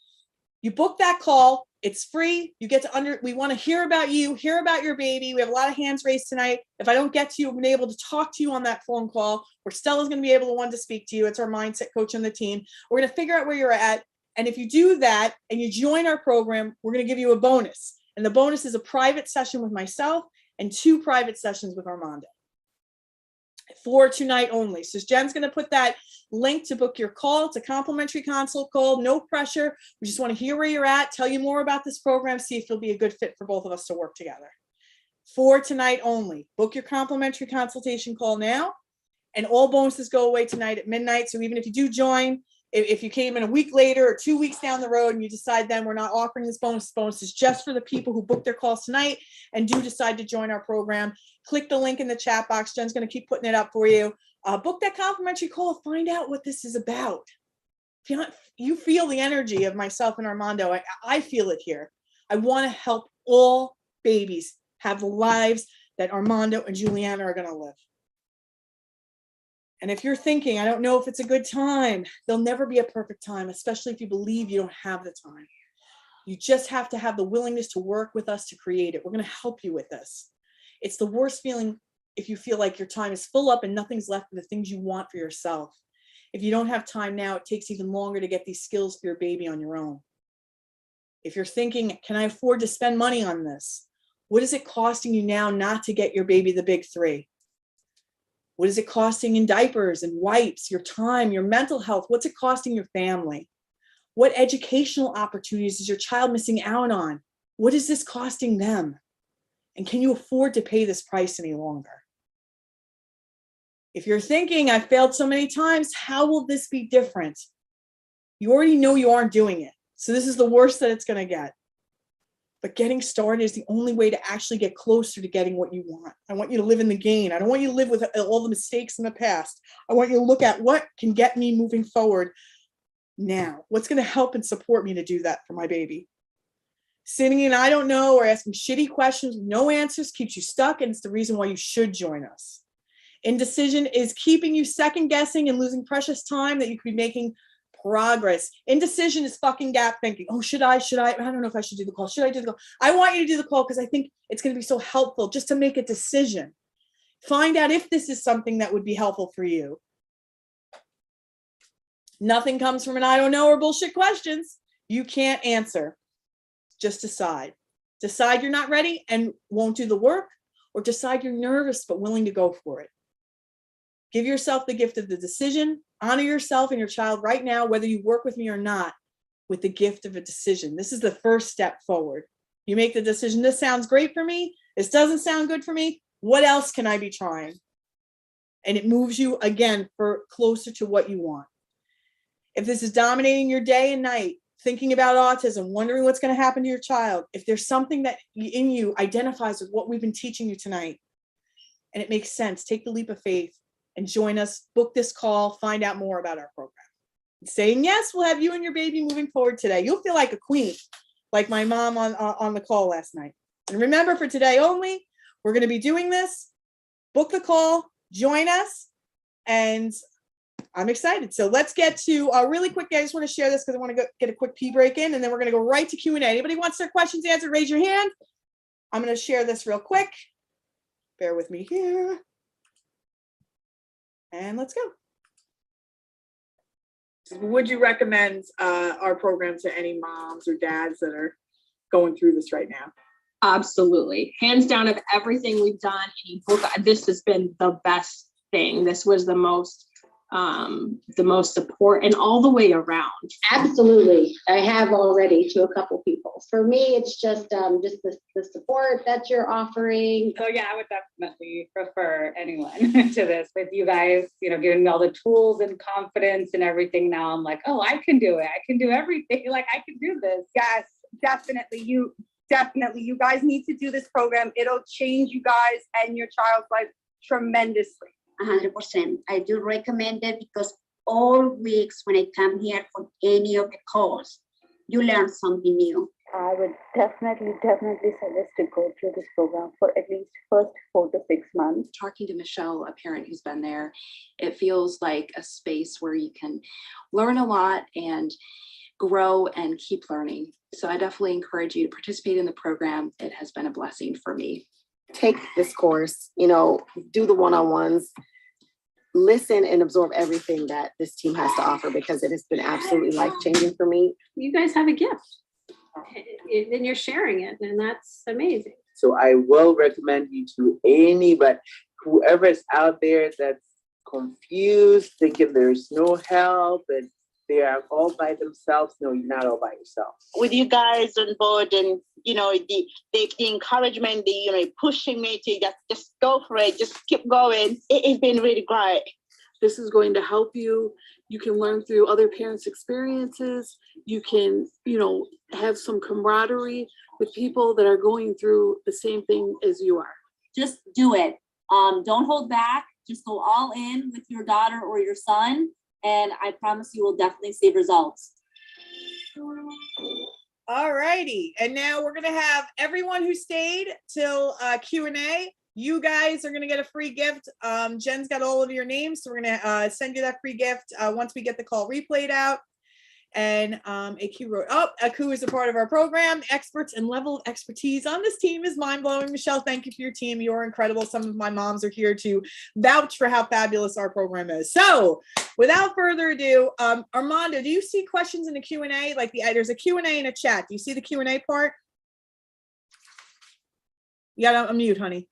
You book that call. It's free. You get to we want to hear about you, hear about your baby. We have a lot of hands raised tonight. If I don't get to you, I've been able to talk to you on that phone call, or Stella's going to be able to want to speak to you. It's our mindset coach on the team. We're going to figure out where you're at. And if you do that and you join our program, we're going to give you a bonus. And the bonus is a private session with myself and 2 private sessions with Armando. For tonight only. So Jen's going to put that link to book your call. It's a complimentary consult call, no pressure. We just want to hear where you're at, tell you more about this program, see if it'll be a good fit for both of us to work together. For tonight only. Book your complimentary consultation call now, and all bonuses go away tonight at midnight. So even if you do join, if you came in a week later or 2 weeks down the road and you decide then we're not offering this bonus is just for the people who book their calls tonight and do decide to join our program. Click the link in the chat box. Jen's going to keep putting it up for you. Book that complimentary call. Find out what this is about. You feel the energy of myself and Armando. I feel it here. I want to help all babies have the lives that Armando and Juliana are going to live. And if you're thinking, I don't know if it's a good time, there'll never be a perfect time, especially if you believe you don't have the time. You just have to have the willingness to work with us to create it. We're going to help you with this. It's the worst feeling if you feel like your time is full up and nothing's left for the things you want for yourself. If you don't have time now, it takes even longer to get these skills for your baby on your own. If you're thinking, can I afford to spend money on this? What is it costing you now not to get your baby the big 3? What is it costing in diapers and wipes, your time, your mental health? What's it costing your family? What educational opportunities is your child missing out on? What is this costing them? And can you afford to pay this price any longer? If you're thinking, I failed so many times, how will this be different? You already know you aren't doing it. So this is the worst that it's going to get. But getting started is the only way to actually get closer to getting what you want. I want you to live in the gain. I don't want you to live with all the mistakes in the past. I want you to look at what can get me moving forward now. What's going to help and support me to do that for my baby? Sitting in I don't know or asking shitty questions with no answers keeps you stuck, and it's the reason why you should join us. Indecision is keeping you second guessing and losing precious time that you could be making progress. Indecision is fucking gap thinking. Oh, should I? I don't know if I should do the call. Should I do the call? I want you to do the call because I think it's going to be so helpful just to make a decision. Find out if this is something that would be helpful for you. Nothing comes from an I don't know or bullshit questions. You can't answer. Just decide. Decide you're not ready and won't do the work, or decide you're nervous but willing to go for it. Give yourself the gift of the decision. Honor yourself and your child right now, whether you work with me or not, with the gift of a decision. This is the first step forward. You make the decision. This sounds great for me. This doesn't sound good for me. What else can I be trying? And it moves you again for closer to what you want. If this is dominating your day and night, thinking about autism, wondering what's going to happen to your child, if there's something that in you identifies with what we've been teaching you tonight, and it makes sense, take the leap of faith and join us, book this call, find out more about our program. Saying yes will have you and your baby moving forward today. You'll feel like a queen, like my mom on the call last night. And remember, for today only, we're going to be doing this. Book the call, join us, and I'm excited. So let's get to really quickly. I just want to share this because I want to get a quick pee break in, and then we're going to go right to Q&A. Anybody wants their questions answered, raise your hand. I'm going to share this real quick. Bear with me here. And let's go. Would you recommend our program to any moms or dads that are going through this right now? Absolutely. Hands down, of everything we've done, any book, this has been the best thing. This was the most support and all the way around. Absolutely. I have already to a couple people. For me, it's just the support that you're offering. So yeah, I would definitely refer anyone to this with you guys, giving me all the tools and confidence and everything. Now I'm like, oh, I can do it. I can do everything. Like, I can do this. Yes, definitely. You guys need to do this program. It'll change you guys and your child's life tremendously. 100%. I do recommend it because all weeks when I come here for any of the calls, you learn something new. I would definitely suggest to go through this program for at least first 4 to 6 months. Talking to Michelle, a parent who's been there, it feels like a space where you can learn a lot and grow and keep learning. So I definitely encourage you to participate in the program. It has been a blessing for me. Take this course, do the one-on-ones, listen and absorb everything that this team has to offer, because it has been absolutely life-changing for me. You guys have a gift and you're sharing it, and that's amazing. So I will recommend you to but whoever is out there that's confused, thinking there's no help and they are all by themselves. No, you're not all by yourself. With you guys on board, and the encouragement, pushing me to just go for it, just keep going. It's been really great. This is going to help you. You can learn through other parents' experiences. You can, have some camaraderie with people that are going through the same thing as you are. Just do it. Don't hold back. Just go all in with your daughter or your son. And I promise you will definitely see results. All righty. And now we're going to have everyone who stayed till Q&A. You guys are going to get a free gift. Jen's got all of your names, so we're going to send you that free gift once we get the call replayed out. And AQ wrote, AQ is a part of our program. Experts and level of expertise on this team is mind-blowing. Michelle, thank you for your team. You're incredible. Some of my moms are here to vouch for how fabulous our program is. So without further ado, Armando, do you see questions in the Q&A? Like there's a Q&A and a chat. Do you see the Q&A part? You gotta unmute, honey.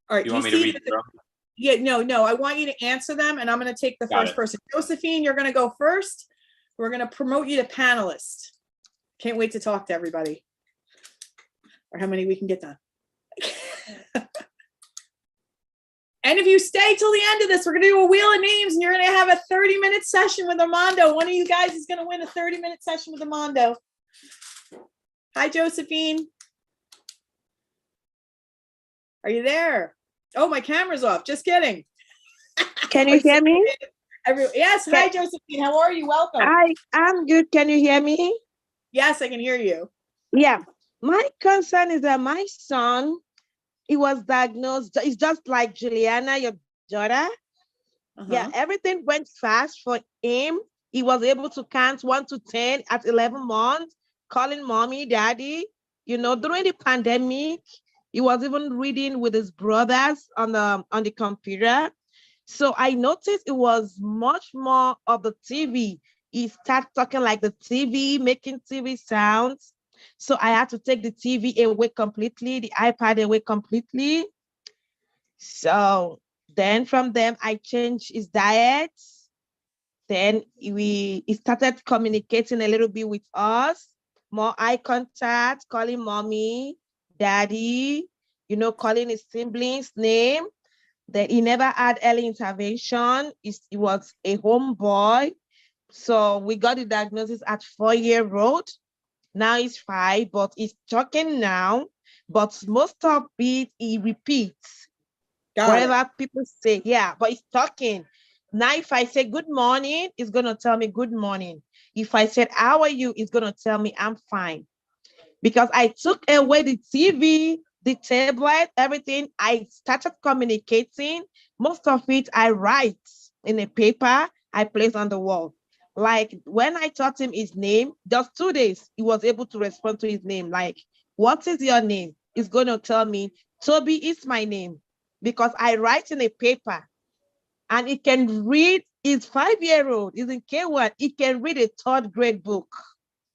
All right. You want me to read them? Yeah, no, I want you to answer them, and I'm going to take the first person. Josephine, you're going to go first. We're going to promote you to panelist. Can't wait to talk to everybody, or how many we can get done. And if you stay till the end of this, we're going to do a wheel of names, and you're going to have a 30-minute session with Armando. One of you guys is going to win a 30-minute session with Armando. Hi, Josephine. Are you there? Oh, my camera's off. Just kidding. Can you hear me? Yes. Hi, Josephine. How are you? Welcome. Hi, I'm good. Can you hear me? Yes, I can hear you. Yeah. My concern is that my son, he was diagnosed. It's just like Juliana, your daughter. Yeah, everything went fast for him. He was able to count 1 to 10 at 11 months, calling mommy, daddy. During the pandemic, he was even reading with his brothers on the computer. So I noticed it was much more of the TV. He started talking like the TV, making TV sounds. So I had to take the TV away completely, the iPad away completely. So then from them, I changed his diet. Then he started communicating a little bit with us, more eye contact, calling mommy, daddy, calling his siblings' name. That he never had early intervention. He was a homeboy. So we got the diagnosis at 4-year-old. Now he's 5, but he's talking now. But most of it, he repeats. Whatever people say, yeah, but he's talking. Now, if I say good morning, he's going to tell me good morning. If I said, how are you? He's going to tell me I'm fine. Because I took away the TV, the tablet, everything. I started communicating. Most of it I write in a paper, I place on the wall. Like when I taught him his name, just 2 days, he was able to respond to his name. Like, what is your name? He's going to tell me, Toby is my name. Because I write in a paper and he can read. He's 5-year-old, he's in K1. He can read a 3rd grade book.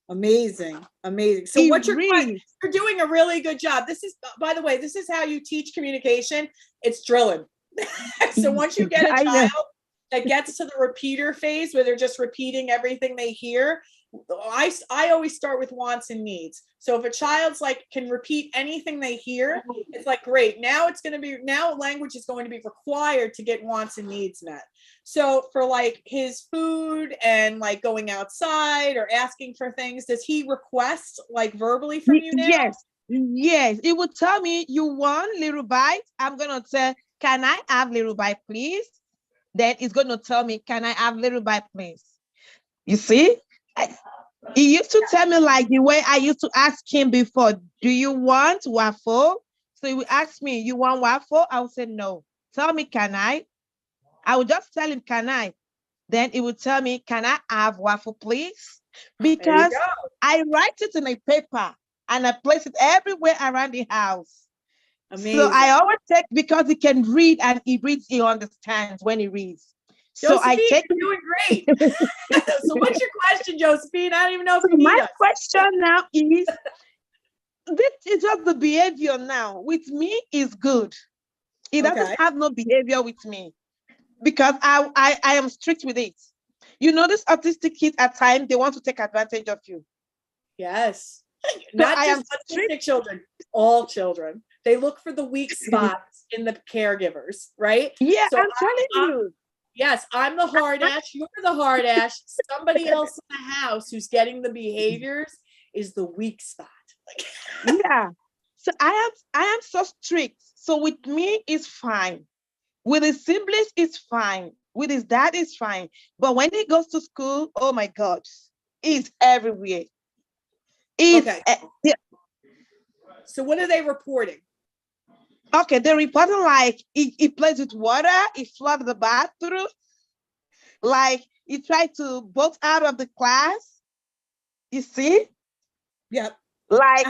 Amazing. So you're doing a really good job. This is, by the way, this is how you teach communication. It's drilling. So once you get a child that gets to the repeater phase where they're just repeating everything they hear, I always start with wants and needs. So if a child's like can repeat anything they hear, it's like, great. Now language is going to be required to get wants and needs met. So for like his food and like going outside or asking for things, does he request like verbally from you now? Yes. He would tell me, you want little bite? I'm going to say, can I have little bite, please? Then he's going to tell me, can I have little bite, please? You see? He used to tell me like the way I used to ask him before, do you want waffle? So he would ask me, you want waffle? I would say, no. Tell me, can I? I would just tell him, can I? Then he would tell me, can I have waffle, please? Because I write it in a paper and I place it everywhere around the house. Amazing. So I always take, because he can read and he reads, he understands when he reads. So I take. You're doing great. So what's your question, Josephine? I don't even know if you need my us. question now is, this is just the behavior now. With me is good. He doesn't have no behavior with me because I am strict with it. You know, this autistic kids at times, they want to take advantage of you. Yes. Not just autistic children, all children. They look for the weak spots in the caregivers, right? Yeah, so I'm telling you. Yes, I'm the hard ash. You're the hard ash. Somebody else in the house who's getting the behaviors is the weak spot. Yeah. So I am so strict. So with me, it's fine. With his siblings, it's fine. With his dad, it's fine. But when he goes to school, oh my God, he's everywhere. So what are they reporting? Okay, they're reporting like he plays with water, he flooded the bathroom, like he tried to bolt out of the class. You see? Yep. Like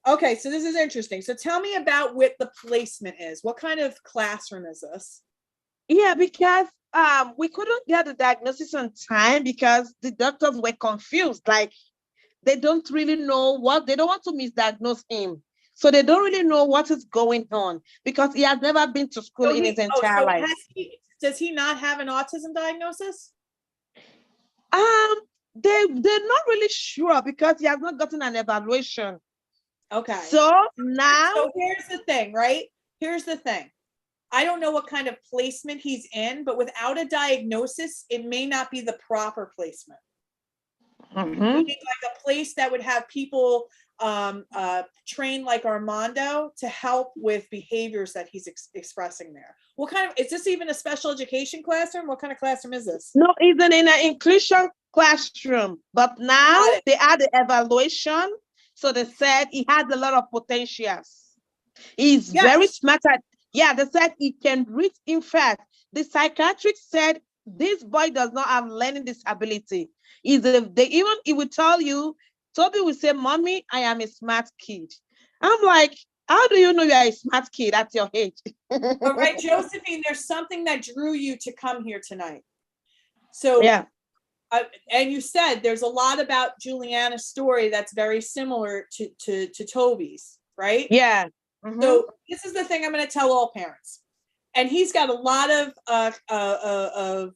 Okay, so this is interesting. So tell me about what the placement is. What kind of classroom is this? Yeah, because we couldn't get the diagnosis on time because the doctors were confused. Like they don't really know they don't want to misdiagnose him. So they don't really know what is going on because he has never been to school in his entire life. Does he not have an autism diagnosis? They're not really sure because he has not gotten an evaluation. Okay. So now. So here's the thing, right? Here's the thing. I don't know what kind of placement he's in, but without a diagnosis, it may not be the proper placement. Mm-hmm. We need like a place that would have people trained like Armando to help with behaviors that he's expressing there. What kind of, is this even a special education classroom? What kind of classroom is this? No, it's in an inclusion classroom, but now they had the evaluation. So they said he had a lot of potentials. He's very smart at, they said he can read. In fact, the psychiatrist said this boy does not have learning disability. He will tell you, Toby will say, Mommy, I am a smart kid. I'm like, How do you know you're a smart kid at your age? But right, Josephine, there's something that drew you to come here tonight. So yeah. And you said there's a lot about Juliana's story that's very similar to Toby's, right? Yeah. So this is the thing I'm going to tell all parents. And he's got a lot of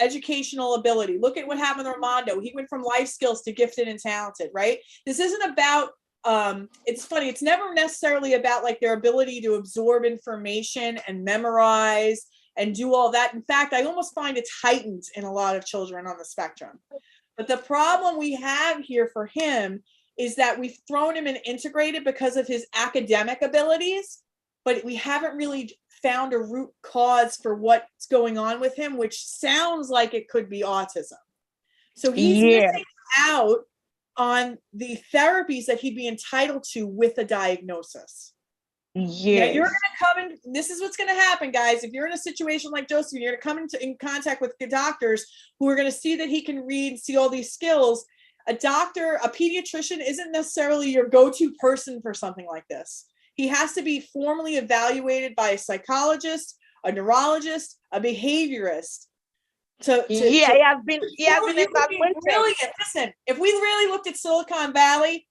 educational ability. Look at what happened with Armando. He went from life skills to gifted and talented, right? This isn't about, it's funny, it's never necessarily about like their ability to absorb information and memorize and do all that. In fact, I almost find it's heightened in a lot of children on the spectrum. But the problem we have here for him is that we've thrown him in integrated because of his academic abilities, but we haven't really found a root cause for what's going on with him, which sounds like it could be autism. So he's missing out on the therapies that he'd be entitled to with a diagnosis. Yeah, you're going to come in. This is what's going to happen, guys. If you're in a situation like Joseph, you're going to come in contact with the doctors who are going to see that he can read and see all these skills. A doctor, a pediatrician isn't necessarily your go-to person for something like this. He has to be formally evaluated by a psychologist, a neurologist, a behaviorist. He has been evaluated. Brilliant. Listen, if we really looked at Silicon Valley,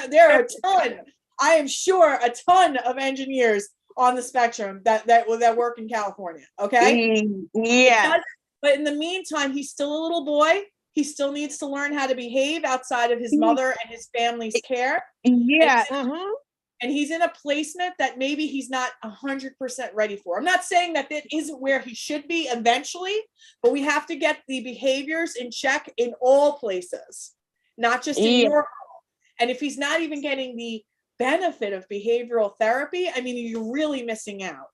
there are a ton. I am sure a ton of engineers on the spectrum that work in California. Okay. Yeah. But in the meantime, he's still a little boy. He still needs to learn how to behave outside of his mother and his family's care. Yeah. And he's in a placement that maybe he's not 100% ready for. I'm not saying that that isn't where he should be eventually, but we have to get the behaviors in check in all places, not just in your home. And if he's not even getting the benefit of behavioral therapy, I mean, you're really missing out.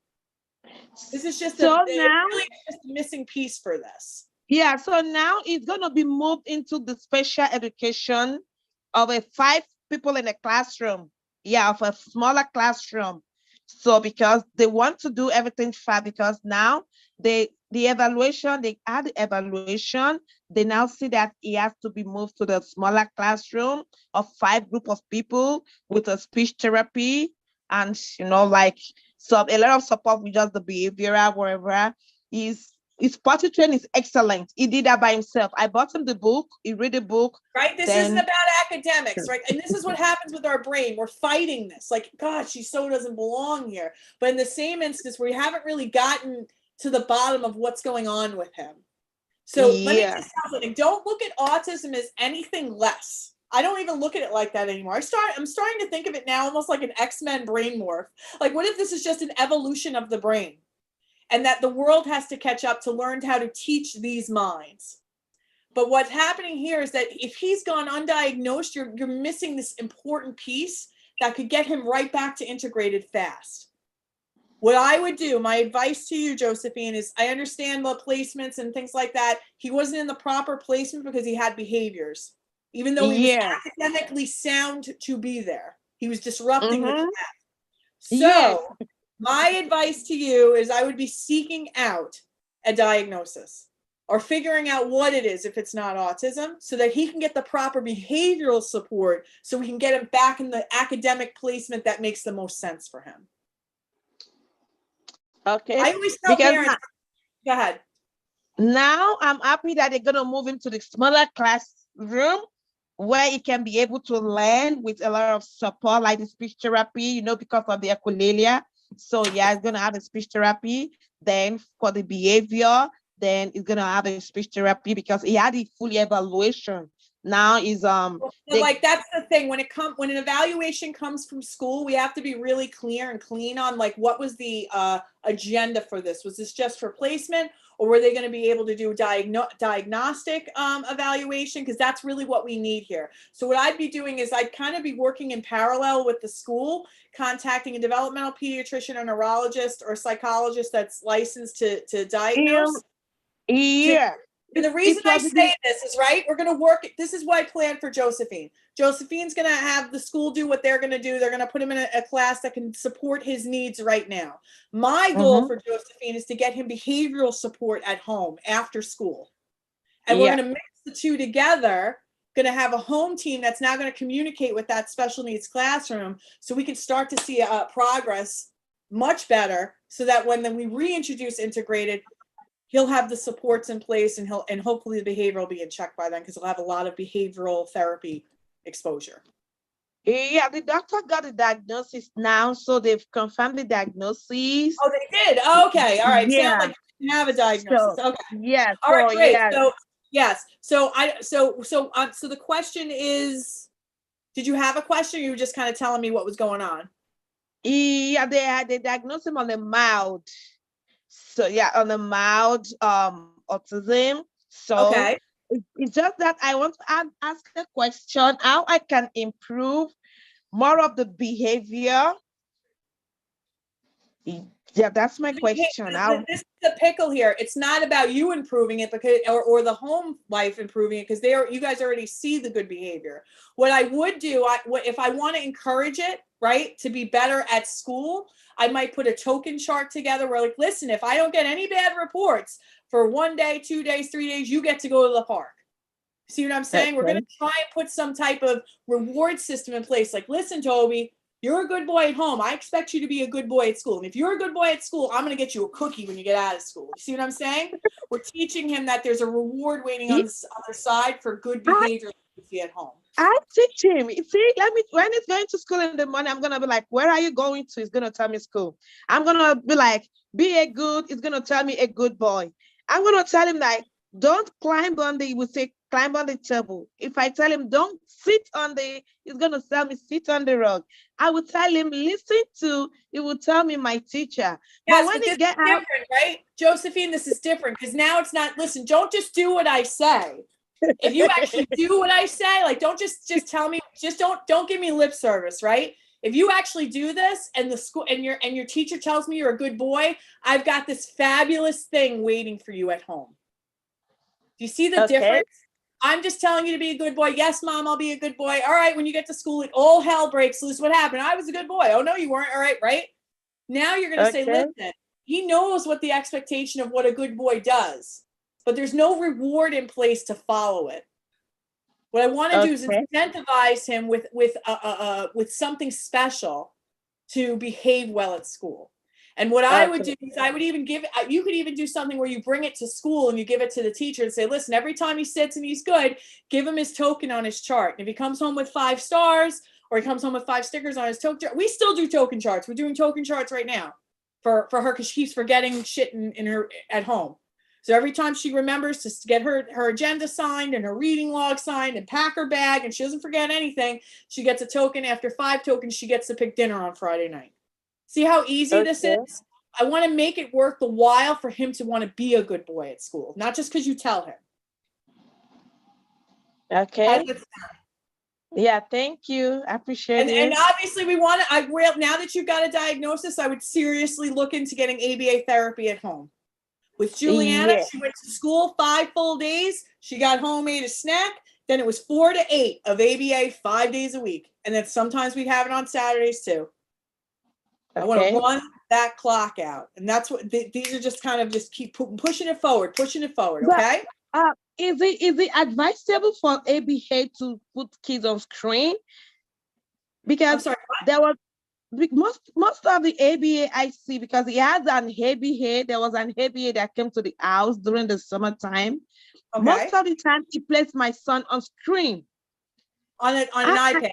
This is just really just a missing piece for this. Yeah, so now it's going to be moved into the special education of 5 people in a classroom. Yeah, of a smaller classroom. So because they want to do everything fast, because now the evaluation, they add the evaluation, they now see that he has to be moved to the smaller classroom of 5 group of people with a speech therapy and, you know, like a lot of support with just the behavioral, whatever. His potty training is excellent. He did that by himself. I bought him the book. He read the book. Right? This isn't about academics, right? And this is what happens with our brain. We're fighting this. Like, God, she so doesn't belong here. But in the same instance, we haven't really gotten to the bottom of what's going on with him. So let me just tell something. Don't look at autism as anything less. I don't even look at it like that anymore. I'm starting to think of it now almost like an X-Men brain morph. Like, what if this is just an evolution of the brain? And that the world has to catch up to learn how to teach these minds. But what's happening here is that if he's gone undiagnosed, you're missing this important piece that could get him right back to integrated fast. What I would do, my advice to you, Josephine, is I understand the placements and things like that. He wasn't in the proper placement because he had behaviors, even though he was academically sound to be there. He was disrupting the class. So my advice to you is I would be seeking out a diagnosis or figuring out what it is if it's not autism so that he can get the proper behavioral support so we can get him back in the academic placement that makes the most sense for him. Okay. I always tell parents, go ahead. Now I'm happy that they're going to move him to the smaller classroom where he can be able to learn with a lot of support like the speech therapy, you know, because of the echolalia. So yeah, it's gonna have a speech therapy. Then for the behavior, then it's gonna have a speech therapy because he had a full evaluation. Now is like that's the thing when an evaluation comes from school, we have to be really clear and clean on like what was the agenda for this. Was this just for placement, or were they going to be able to do diagnostic evaluation? Because that's really what we need here. So what I'd be doing is I'd kind of be working in parallel with the school, contacting a developmental pediatrician or neurologist or psychologist that's licensed to diagnose. And the reason I say this is, right, we're going to work, this is why I planned for Josephine. Josephine's going to have the school do what they're going to do. They're going to put him in a class that can support his needs right now. My goal for Josephine is to get him behavioral support at home after school. And we're going to mix the two together going to have a home team that's now going to communicate with that special needs classroom, so we can start to see progress much better, so that when we reintroduce integrated, he'll have the supports in place, and hopefully the behavior will be in check by then, because he'll have a lot of behavioral therapy exposure. Yeah, the doctor got the diagnosis now, so they've confirmed the diagnosis. Oh, they did? Okay, all right. Yeah. Sound like you didn't have a diagnosis. So, okay. Yeah. All right, so, great. Yeah. So yes. So the question is, did you have a question? Or you were just kind of telling me what was going on? Yeah, they diagnosed him on the mild. So yeah, on the mild autism. So okay. It's just that I want to ask a question, how I can improve more of the behavior. Yeah, that's my question. This is the pickle here. It's not about you improving it, because or the home life improving it, because you guys already see the good behavior. What I would do, if I want to encourage it, right, to be better at school, I might put a token chart together where, like, listen, if I don't get any bad reports for 1 day, 2 days, 3 days, you get to go to the park. See what I'm saying? We're going to try and put some type of reward system in place. Like, listen, Toby, you're a good boy at home. I expect you to be a good boy at school. And if you're a good boy at school, I'm going to get you a cookie when you get out of school. You see what I'm saying? We're teaching him that there's a reward waiting on the other side for good behavior at home. I teach him. See, when he's going to school in the morning, I'm going to be like, where are you going to? He's going to tell me school. I'm going to be like, be a good, he's going to tell me a good boy. I'm going to tell him like, don't climb on the, he will say, climb on the table. If I tell him, don't sit on the, he's going to tell me, sit on the rug. I will tell him, listen to, he will tell me my teacher. Yes, but when he get out, different, right? Josephine, this is different, because now it's not, listen, don't just do what I say. If you actually do what I say, like, don't just tell me, just don't give me lip service, right? If you actually do this, and the school and your teacher tells me you're a good boy, I've got this fabulous thing waiting for you at home. Do you see the difference? I'm just telling you to be a good boy. Yes, Mom, I'll be a good boy. All right, when you get to school, all hell breaks loose. What happened? I was a good boy. Oh, no, you weren't. All right, right? Now you're going to say, listen, he knows what the expectation of what a good boy does, but there's no reward in place to follow it. What I want to do is incentivize him with something special to behave well at school. And what I would do is I would even you could even do something where you bring it to school and you give it to the teacher and say, listen, every time he sits and he's good, give him his token on his chart. And if he comes home with 5 stars, or he comes home with 5 stickers on his token chart, we still do token charts. We're doing token charts right now for her, because she keeps forgetting shit in her at home. So every time she remembers to get her agenda signed and her reading log signed and pack her bag, and she doesn't forget anything, she gets a token. After 5 tokens, she gets to pick dinner on Friday night. See how easy this is? I want to make it worth the while for him to want to be a good boy at school, not just because you tell him. Okay. Yeah, thank you. I appreciate it. And obviously we want to, now that you've got a diagnosis, I would seriously look into getting ABA therapy at home. With Juliana, she went to school 5 full days. She got home, ate a snack. Then it was 4 to 8 of ABA 5 days a week. And then sometimes we'd have it on Saturdays too. I want to run that clock out. And that's what, these are just kind of just keep pushing it forward, okay? Is it advisable for ABA to put kids on screen? Because there was most of the ABA I see, because he has an ABA, there was an ABA that came to the house during the summertime. Most of the time he placed my son on screen. On an iPad?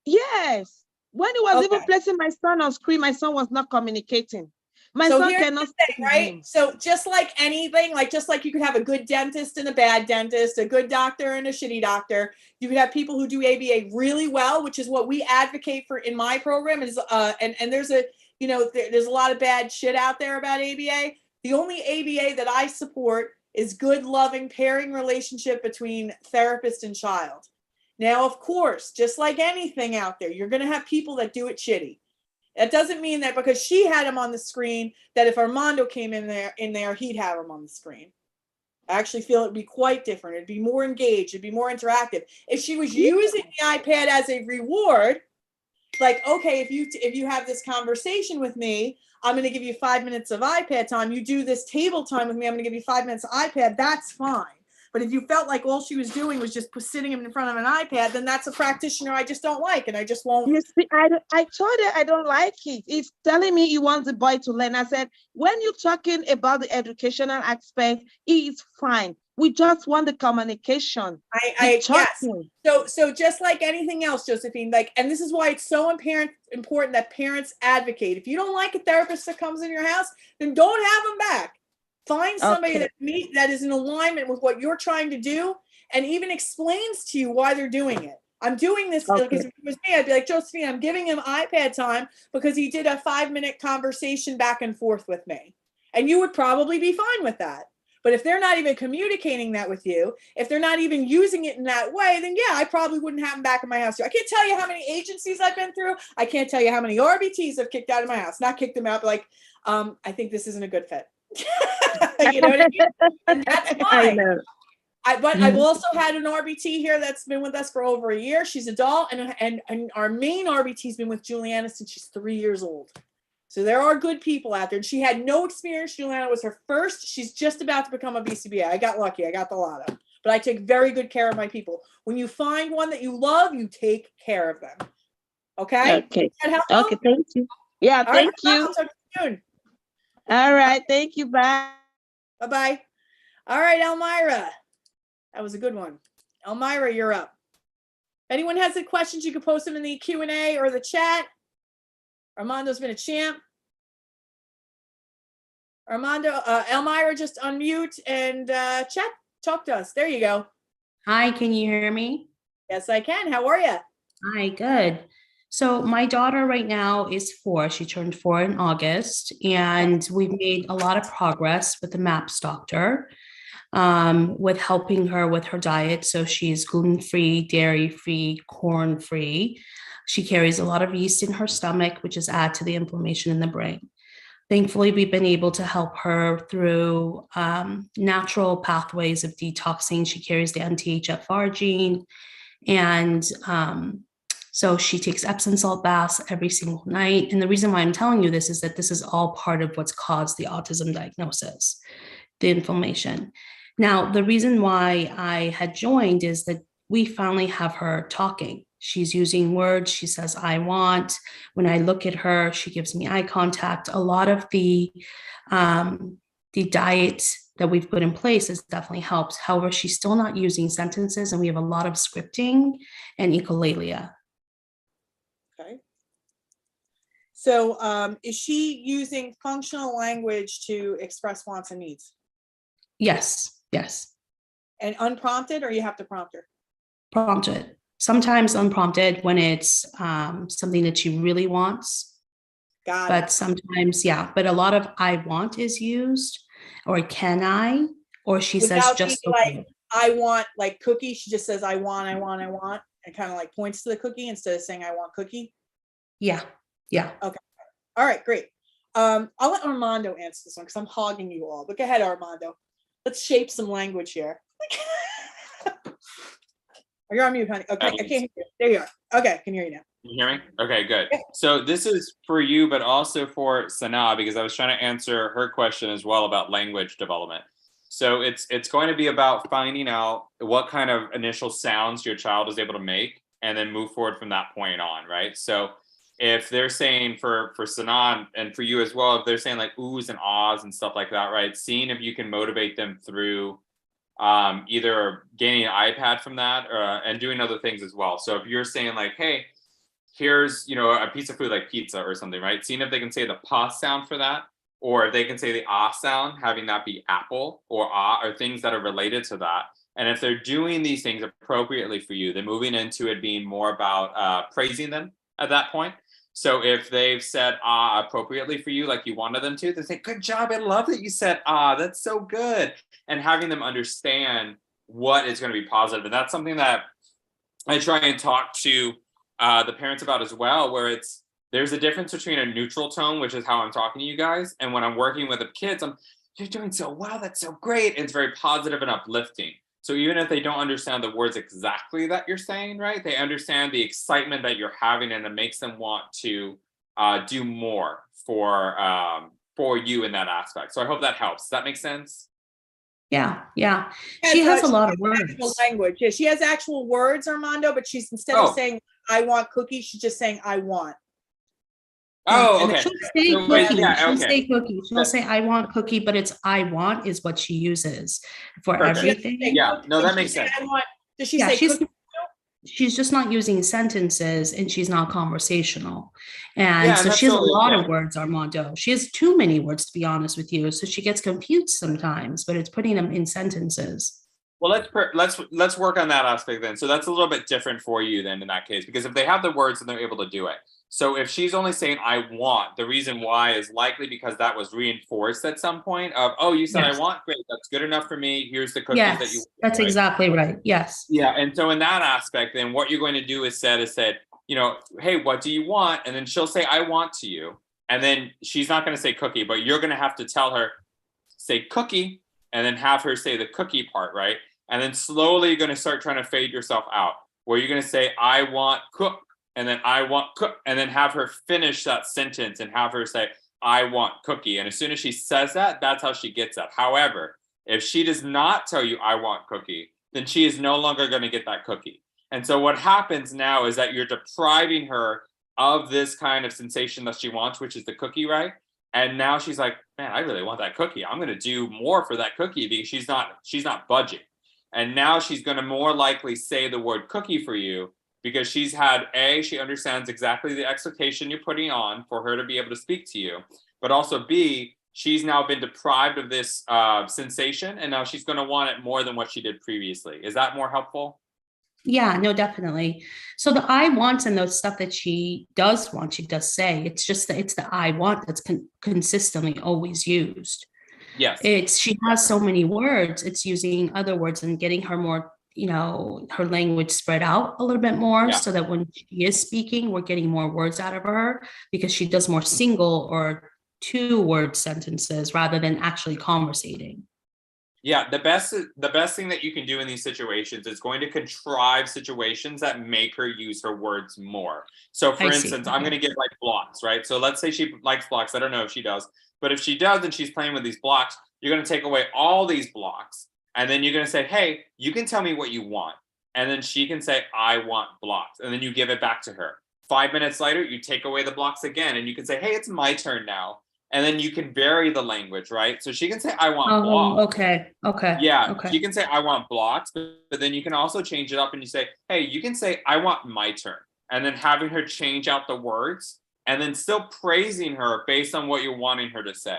Yes. When he was even placing my son on screen, my son was not communicating. My son cannot say, right? So just like anything, just like you could have a good dentist and a bad dentist, a good doctor and a shitty doctor, you could have people who do ABA really well, which is what we advocate for in my program. Is and there's there's a lot of bad shit out there about ABA. The only ABA that I support is good, loving, pairing relationship between therapist and child. Now, of course, just like anything out there, you're going to have people that do it shitty. That doesn't mean that because she had him on the screen, that if Armando came in there, he'd have him on the screen. I actually feel it'd be quite different. It'd be more engaged. It'd be more interactive. If she was using the iPad as a reward, like, okay, if you have this conversation with me, I'm going to give you 5 minutes of iPad time. You do this table time with me, I'm going to give you 5 minutes of iPad. That's fine. But if you felt like all she was doing was just sitting in front of an iPad, then that's a practitioner I just don't like, and I just won't. You see, I told her I don't like it. He's telling me he wants the boy to learn. I said, when you're talking about the educational aspect, it's fine. We just want the communication. Yes. So just like anything else, Josephine, like, and this is why it's so important that parents advocate. If you don't like a therapist that comes in your house, then don't have them back. Find somebody that is in alignment with what you're trying to do, and even explains to you why they're doing it. I'm doing this because if it was me, I'd be like, Josephine, I'm giving him iPad time because he did a 5-minute conversation back and forth with me. And you would probably be fine with that. But if they're not even communicating that with you, if they're not even using it in that way, then yeah, I probably wouldn't have them back in my house. I can't tell you how many agencies I've been through. I can't tell you how many RBTs I've kicked out of my house. Not kicked them out, but like, I think this isn't a good fit. You know what I mean? And that's fine. But I've also had an RBT here that's been with us for over a year. She's adult, and our main RBT's been with Juliana since she's 3 years old. So there are good people out there. And she had no experience. Juliana was her first. She's just about to become a BCBA. I got lucky. I got the lotto. But I take very good care of my people. When you find one that you love, you take care of them. Okay? Okay. Okay, thank you. Yeah, thank you. I'll talk to you soon. All right, thank you. Bye. Bye-bye. All right, Elmira. That was a good one. Elmira, you're up. If anyone has any questions, you can post them in the Q&A or the chat. Armando's been a champ. Armando, Elmira, just unmute and chat. Talk to us. There you go. Hi, can you hear me? Yes, I can. How are you? Hi, good. So my daughter right now is 4. She turned 4 in August, and we've made a lot of progress with the MAPS doctor, with helping her with her diet. So she's gluten-free, dairy-free, corn-free. She carries a lot of yeast in her stomach, which is add to the inflammation in the brain. Thankfully, we've been able to help her through natural pathways of detoxing. She carries the anti-HFR gene, and so she takes Epsom salt baths every single night. And the reason why I'm telling you this is that this is all part of what's caused the autism diagnosis, the inflammation. Now, the reason why I had joined is that we finally have her talking. She's using words. She says, I want. When I look at her, she gives me eye contact. A lot of the diet that we've put in place has definitely helped. However, she's still not using sentences, and we have a lot of scripting and echolalia. Okay. So is she using functional language to express wants and needs? Yes, yes. And unprompted, or you have to prompt her? Prompted. Sometimes unprompted when it's something that she really wants. Got but sometimes, yeah, but a lot of I want is used, or can I, or she says just like, I want, like cookie. She just says, I want, and kind of like points to the cookie instead of saying, I want cookie. Yeah. Yeah. Okay. All right, great. I'll let Armando answer this one because I'm hogging you all, but go ahead, Armando. Let's shape some language here. You're on mute, honey. Okay, I can't hear you. There you are. Okay, I can hear you now. Can you hear me? Okay, good. So this is for you, but also for Sana, because I was trying to answer her question as well about language development. So it's going to be about finding out what kind of initial sounds your child is able to make, and then move forward from that point on, right? So if they're saying for Sana and for you as well, if they're saying like oohs and ahs and stuff like that, right? Seeing if you can motivate them through either gaining an iPad from that and doing other things as well. So if you're saying like, hey, here's, a piece of food like pizza or something, right? Seeing if they can say the pa sound for that, or if they can say the ah sound, having that be apple or ah, or things that are related to that. And if they're doing these things appropriately for you, then moving into it being more about praising them at that point. So if they've said ah appropriately for you, like you wanted them to, they say, good job, I love that you said ah, that's so good. And having them understand what is going to be positive. And that's something that I try and talk to the parents about as well, where there's a difference between a neutral tone, which is how I'm talking to you guys. And when I'm working with the kids, you're doing so well, that's so great. It's very positive and uplifting. So even if they don't understand the words exactly that you're saying, right, they understand the excitement that you're having, and it makes them want to do more for you in that aspect. So I hope that helps. Does that make sense? Yeah, yeah. Yes, She has a she lot has of words. actual language. Yeah, she has actual words, Armando, but she's instead Oh. of saying I want cookies, she's just saying I want. Oh, And okay. She'll say So, wait, cookie. yeah, She'll okay. say cookie. She'll say I want cookie, but it's I want is what she uses for Perfect. everything. Yeah, no, that makes sense. Does she Yeah, say she's cookie? she's just not using sentences and she's not conversational. And Yeah, and so that's she has a totally lot okay. of words, Armando. She has too many words, to be honest with you. So she gets confused sometimes, but it's putting them in sentences. Well, let's work on that aspect then. So that's a little bit different for you then in that case, because if they have the words, then they're able to do it. So if she's only saying I want, the reason why is likely because that was reinforced at some point of, oh, you said Yes. I want, great, that's good enough for me. Here's the cookies that you Yes, want. that's right? exactly right. Yes. Yeah, and so in that aspect, then what you're going to do is said, you know, hey, what do you want? And then she'll say, I want to you. And then she's not going to say cookie, but you're going to have to tell her, say cookie, and then have her say the cookie part, right? And then slowly you're going to start trying to fade yourself out, where you're going to say, I want cook, and then I want cook, and then have her finish that sentence and have her say, I want cookie. And as soon as she says that, that's how she gets that. However, if she does not tell you, I want cookie, then she is no longer going to get that cookie. And so what happens now is that you're depriving her of this kind of sensation that she wants, which is the cookie, right? And now she's like, man, I really want that cookie. I'm going to do more for that cookie because she's not budging. And now she's going to more likely say the word cookie for you because she's had she understands exactly the expectation you're putting on for her to be able to speak to you, but also B, she's now been deprived of this sensation, and now she's going to want it more than what she did previously. Is that more helpful? Yeah, no, definitely. So the I want and the stuff that she does want, she does say, it's just that it's the I want that's consistently always used. Yes. She has so many words, it's using other words and getting her more, you know, her language spread out a little bit more so that when she is speaking, we're getting more words out of her because she does more single or 2-word sentences rather than actually conversating. Yeah, the best thing that you can do in these situations is going to contrive situations that make her use her words more. So for instance, I'm going to give like blocks, right? So let's say she likes blocks. I don't know if she does, but if she does and she's playing with these blocks, you're going to take away all these blocks. And then you're going to say, hey, you can tell me what you want. And then she can say, I want blocks. And then you give it back to her. 5 minutes later, you take away the blocks again. And you can say, hey, it's my turn now. And then you can vary the language, right? So she can say, I want blocks. Okay. Yeah, okay. she can say, I want blocks, but then you can also change it up and you say, hey, you can say, I want my turn. And then having her change out the words and then still praising her based on what you're wanting her to say.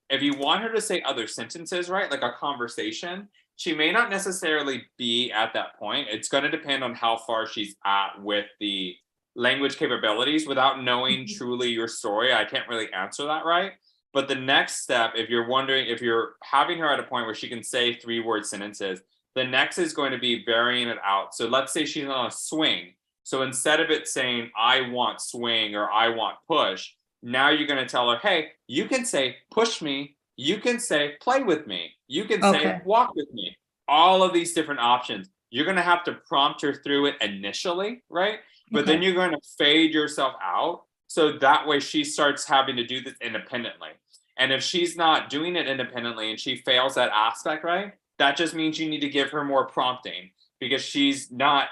If you want her to say other sentences, right, like a conversation, she may not necessarily be at that point. It's going to depend on how far she's at with the language capabilities. Without knowing truly your story, I can't really answer that, right? But the next step, if you're wondering, if you're having her at a point where she can say 3-word sentences, the next is going to be varying it out. So let's say she's on a swing. So instead of it saying, I want swing or I want push, now you're going to tell her, hey, you can say push me. You can say play with me. You can say walk with me. All of these different options. You're going to have to prompt her through it initially, right? But then you're going to fade yourself out. So that way she starts having to do this independently. And if she's not doing it independently and she fails that aspect, right? That just means you need to give her more prompting because she's not,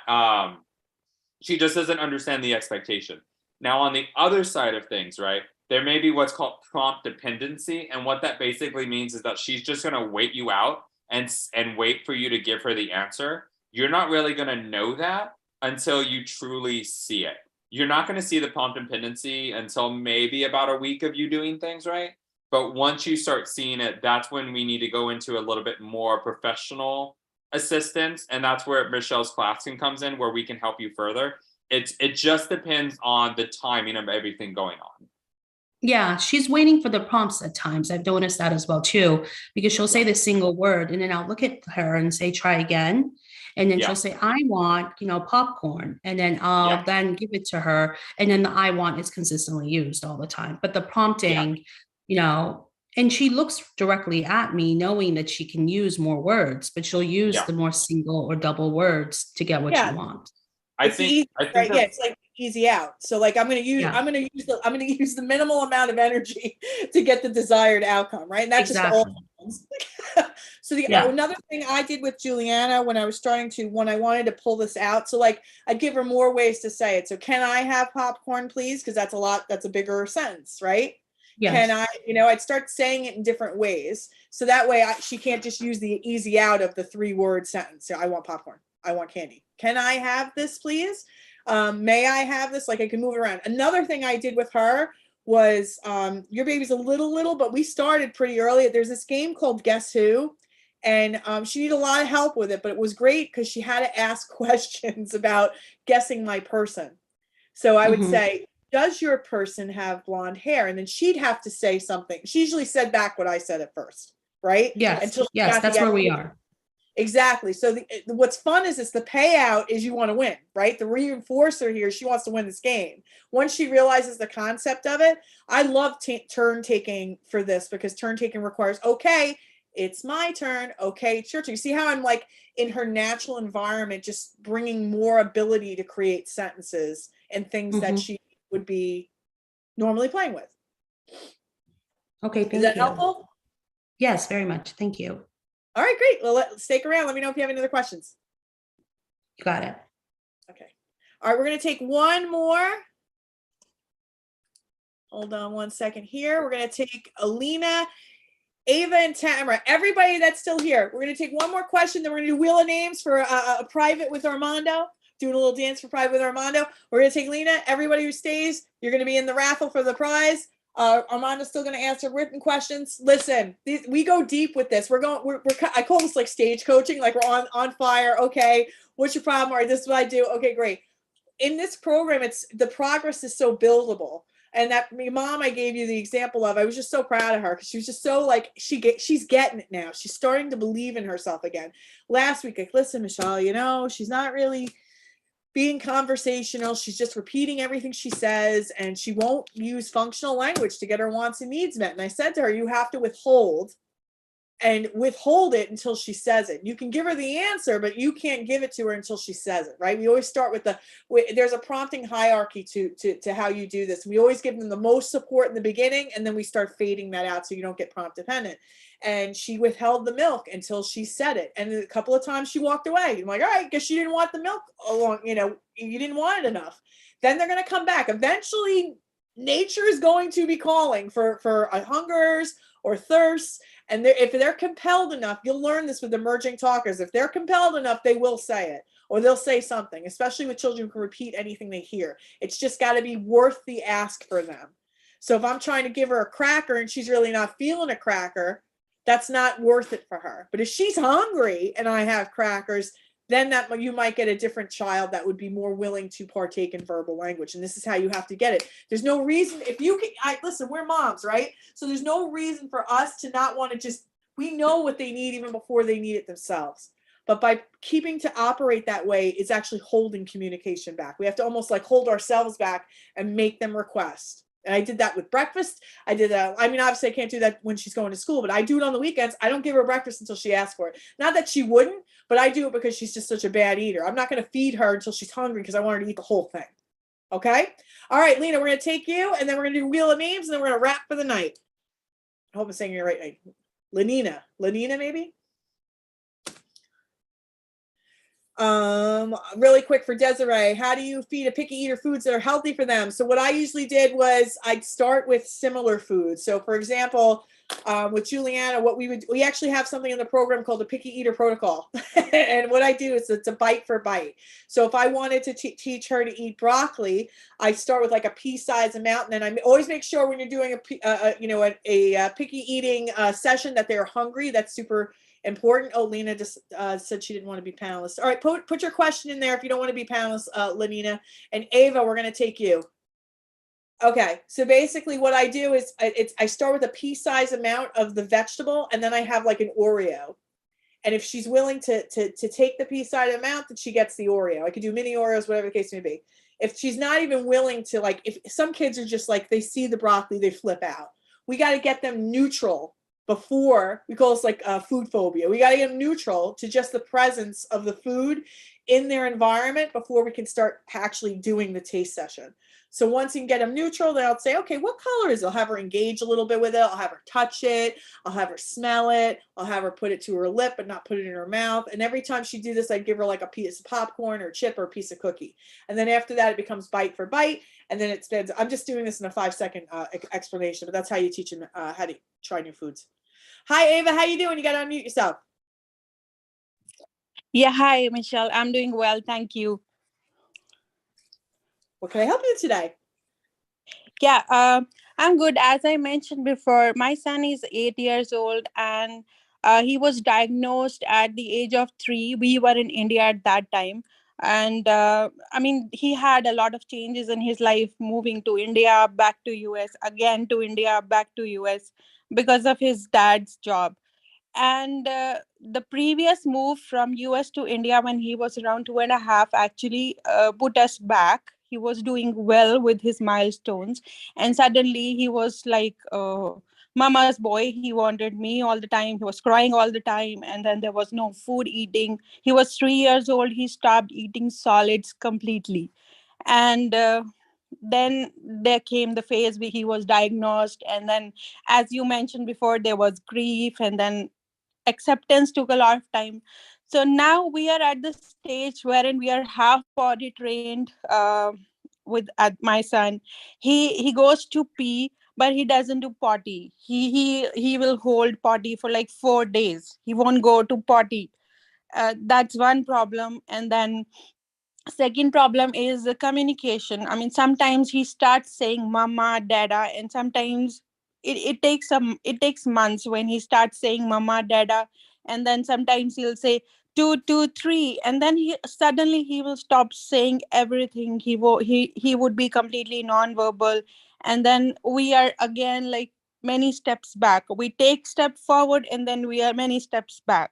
she just doesn't understand the expectation. Now, on the other side of things, right? There may be what's called prompt dependency. And what that basically means is that she's just going to wait you out and wait for you to give her the answer. You're not really going to know that until you truly see it. You're not going to see the prompt dependency until maybe about a week of you doing things, right? But once you start seeing it, that's when we need to go into a little bit more professional assistance. And that's where Michelle's class comes in, where we can help you further. It just depends on the timing of everything going on. Yeah, she's waiting for the prompts at times. I've noticed that as well too, because she'll say the single word and then I'll look at her and say, try again. And then she'll say, I want, you know, popcorn. And then I'll then give it to her. And then the I want is consistently used all the time. But the prompting, you know, and she looks directly at me knowing that she can use more words, but she'll use the more single or double words to get what she wants. I think it's like easy out. So like I'm gonna use the minimal amount of energy to get the desired outcome, right? And that's just all. So another thing I did with Juliana when I was when I wanted to pull this out, so like I'd give her more ways to say it. So can I have popcorn, please? Because that's a bigger sentence, right? Yes. Can I, I'd start saying it in different ways. So that way she can't just use the easy out of the 3-word sentence. So I want popcorn. I want candy. Can I have this, please? May I have this? Like I can move it around. Another thing I did with her was your baby's a little, but we started pretty early. There's this game called Guess Who? And she needed a lot of help with it, but it was great because she had to ask questions about guessing my person. So I would say, does your person have blonde hair? And then she'd have to say something. She usually said back what I said at first, right? Yes, yes, that's where we are. Exactly. So what's fun is the payout is you want to win, right? The reinforcer here, she wants to win this game. Once she realizes the concept of it, I love turn taking for this because turn taking requires, okay, it's my turn. Okay, it's your turn. You see how I'm like in her natural environment, just bringing more ability to create sentences and things that she would be normally playing with. Okay, thank you. Is that helpful? Yes, very much. Thank you. All right, great. Well, stick around. Let me know if you have any other questions. You got it. Okay. All right, we're going to take one more. Hold on one second here. We're going to take Alina, Ava, and Tamara. Everybody that's still here. We're going to take one more question. Then we're going to do Wheel of Names for a private with Armando. Doing a little dance for private with Armando. We're going to take Lena. Everybody who stays, you're going to be in the raffle for the prize. Armando's still going to answer written questions. Listen, we go deep with this. I call this like stage coaching. Like we're on fire. Okay, what's your problem? All right, this is what I do. Okay, great. In this program, the progress is so buildable. And that mom I gave you the example of, I was just so proud of her because she was just so like she's getting it now. She's starting to believe in herself again. Last week, like, listen, Michelle, she's not really being conversational. She's just repeating everything she says, and she won't use functional language to get her wants and needs met. And I said to her, you have to withhold it until she says it. You can give her the answer, but you can't give it to her until she says it, right? We always start with there's a prompting hierarchy to how you do this. We always give them the most support in the beginning, and then we start fading that out so you don't get prompt dependent. And she withheld the milk until she said it. And a couple of times she walked away. I'm like, all right, guess you didn't want the milk along, you didn't want it enough. Then they're going to come back. Eventually, nature is going to be calling for hungers or thirsts. And if they're compelled enough, you'll learn this with emerging talkers. If they're compelled enough, they will say it, or they'll say something, especially with children who can repeat anything they hear. It's just got to be worth the ask for them. So if I'm trying to give her a cracker and she's really not feeling a cracker, that's not worth it for her. But if she's hungry and I have crackers, then you might get a different child that would be more willing to partake in verbal language. And this is how you have to get it. There's no reason, listen, we're moms, right? So there's no reason for us to not want to we know what they need even before they need it themselves. But by keeping to operate that way, it's actually holding communication back. We have to almost like hold ourselves back and make them request. And I did that with breakfast. I did that. I mean, obviously I can't do that when she's going to school, but I do it on the weekends. I don't give her breakfast until she asks for it. Not that she wouldn't, but I do it because she's just such a bad eater. I'm not going to feed her until she's hungry because I want her to eat the whole thing. Okay. All right, Lena, we're going to take you and then we're going to do Wheel of Names and then we're going to wrap for the night. I hope I'm saying your right name. Lenina maybe? Really quick for Desiree, how do you feed a picky eater foods that are healthy for them? So what I usually did was I'd start with similar foods. So for example, with Juliana, we actually have something in the program called the picky eater protocol. And what I do is it's a bite for bite. So if I wanted to teach her to eat broccoli, I start with like a pea-sized amount. And then I always make sure when you're doing a picky eating session that they're hungry. That's super important. Oh, Lena just said she didn't want to be panelist. All right, put your question in there if you don't want to be panelist, Lenina. And Ava, we're going to take you. Okay, so basically what I do is I start with a pea-sized amount of the vegetable, and then I have like an Oreo. And if she's willing to take the pea-sized amount, then she gets the Oreo. I could do mini Oreos, whatever the case may be. If she's not even willing to, like, if some kids are just like, they see the broccoli, they flip out. We got to get them neutral before, we call this like food phobia. We got to get them neutral to just the presence of the food in their environment before we can start actually doing the taste session. So once you can get them neutral, then I'll say, okay, what color is it? I'll have her engage a little bit with it. I'll have her touch it. I'll have her smell it. I'll have her put it to her lip, but not put it in her mouth. And every time she do this, I give her like a piece of popcorn or chip or a piece of cookie. And then after that, it becomes bite for bite. And then it spends, I'm just doing this in a 5-second explanation, but that's how you teach them how to try new foods. Hi, Ava, how you doing? You got to unmute yourself. Yeah, hi, Michelle. I'm doing well, thank you. What can I help you today? Yeah, I'm good. As I mentioned before, my son is 8 years old and he was diagnosed at the age of 3. We were in India at that time. And I mean, he had a lot of changes in his life, moving to India, back to US, again to India, back to US because of his dad's job. And the previous move from US to India when he was around 2.5 actually put us back. He was doing well with his milestones, and suddenly he was like mama's boy. He wanted me all the time. He was crying all the time, and then there was no food eating. He was 3 years old. He stopped eating solids completely. And then there came the phase where he was diagnosed, and then, as you mentioned before, there was grief, and then acceptance took a lot of time. So now we are at the stage wherein we are half body trained with my son. He goes to pee, but he doesn't do potty. He will hold potty for like 4 days. He won't go to potty. That's one problem. And then second problem is the communication. I mean, sometimes he starts saying mama, dada, and sometimes it takes months when he starts saying mama, dada, and then sometimes he'll say two, two, three, and then he will stop saying everything. He would be completely non-verbal, and then we are again like many steps back. We take step forward, and then we are many steps back.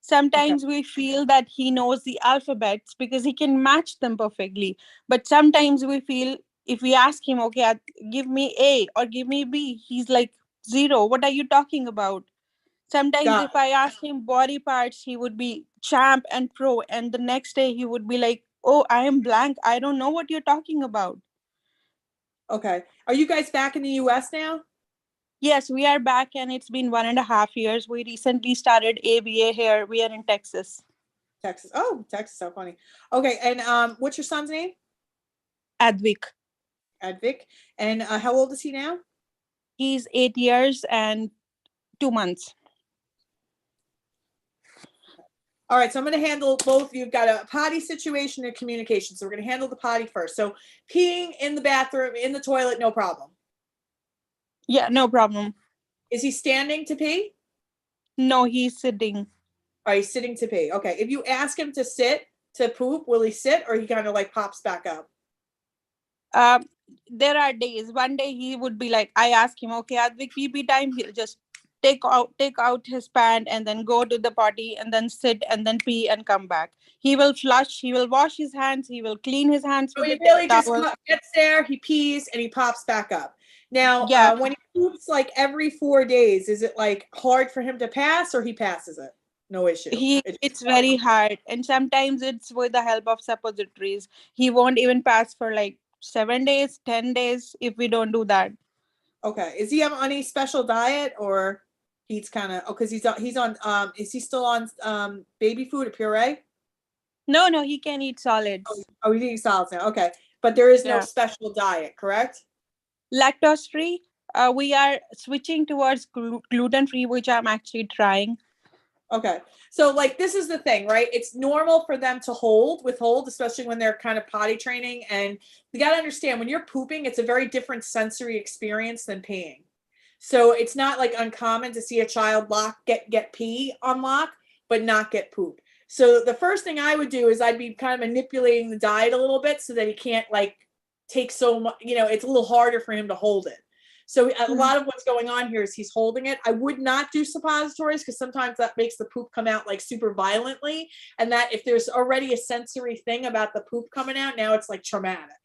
Sometimes we feel that he knows the alphabets because he can match them perfectly. But sometimes we feel if we ask him, okay, give me A or give me B, he's like, zero. What are you talking about? Sometimes if I ask him body parts, he would be champ and pro. And the next day he would be like, oh, I am blank. I don't know what you're talking about. Okay. Are you guys back in the US now? Yes, we are back, and it's been 1.5 years. We recently started ABA here. We are in Texas. Texas. Oh, Texas. So funny. Okay. And what's your son's name? Advik. Advik. And how old is he now? He's 8 years and 2 months. All right, so I'm going to handle both. You've got a potty situation and communication. So we're going to handle the potty first. So peeing in the bathroom, in the toilet, no problem. Yeah, no problem. Is he standing to pee? No, he's sitting. Are you sitting to pee? Okay. If you ask him to sit to poop, will he sit or he kind of like pops back up? There are days. One day he would be like, I ask him, okay, Advik, pee time. He'll just take out his pant and then go to the potty and then sit and then pee and come back. He will flush. He will wash his hands. He will clean his hands. So he really just gets there, he pees, and he pops back up. Now, yeah. When he poops like every 4 days, is it like hard for him to pass or he passes it? No issue. It's very hard. And sometimes it's with the help of suppositories. He won't even pass for like 7 days, 10 days if we don't do that. Okay. Is he on any special diet or he's kind of, because he's on, is he still on baby food or puree? No, he can eat solids. Oh, he's eating solids now. Okay. But there is no special diet, correct? Lactose free. We are switching towards gluten free, which I'm actually trying. Okay. So like, this is the thing, right? It's normal for them to withhold, especially when they're kind of potty training. And you got to understand when you're pooping, it's a very different sensory experience than peeing. So it's not like uncommon to see a child get pee on lock, but not get poop. So the first thing I would do is I'd be kind of manipulating the diet a little bit so that he can't like take so much, it's a little harder for him to hold it. So a lot of what's going on here is he's holding it. I would not do suppositories because sometimes that makes the poop come out like super violently. And that if there's already a sensory thing about the poop coming out, now it's like traumatic.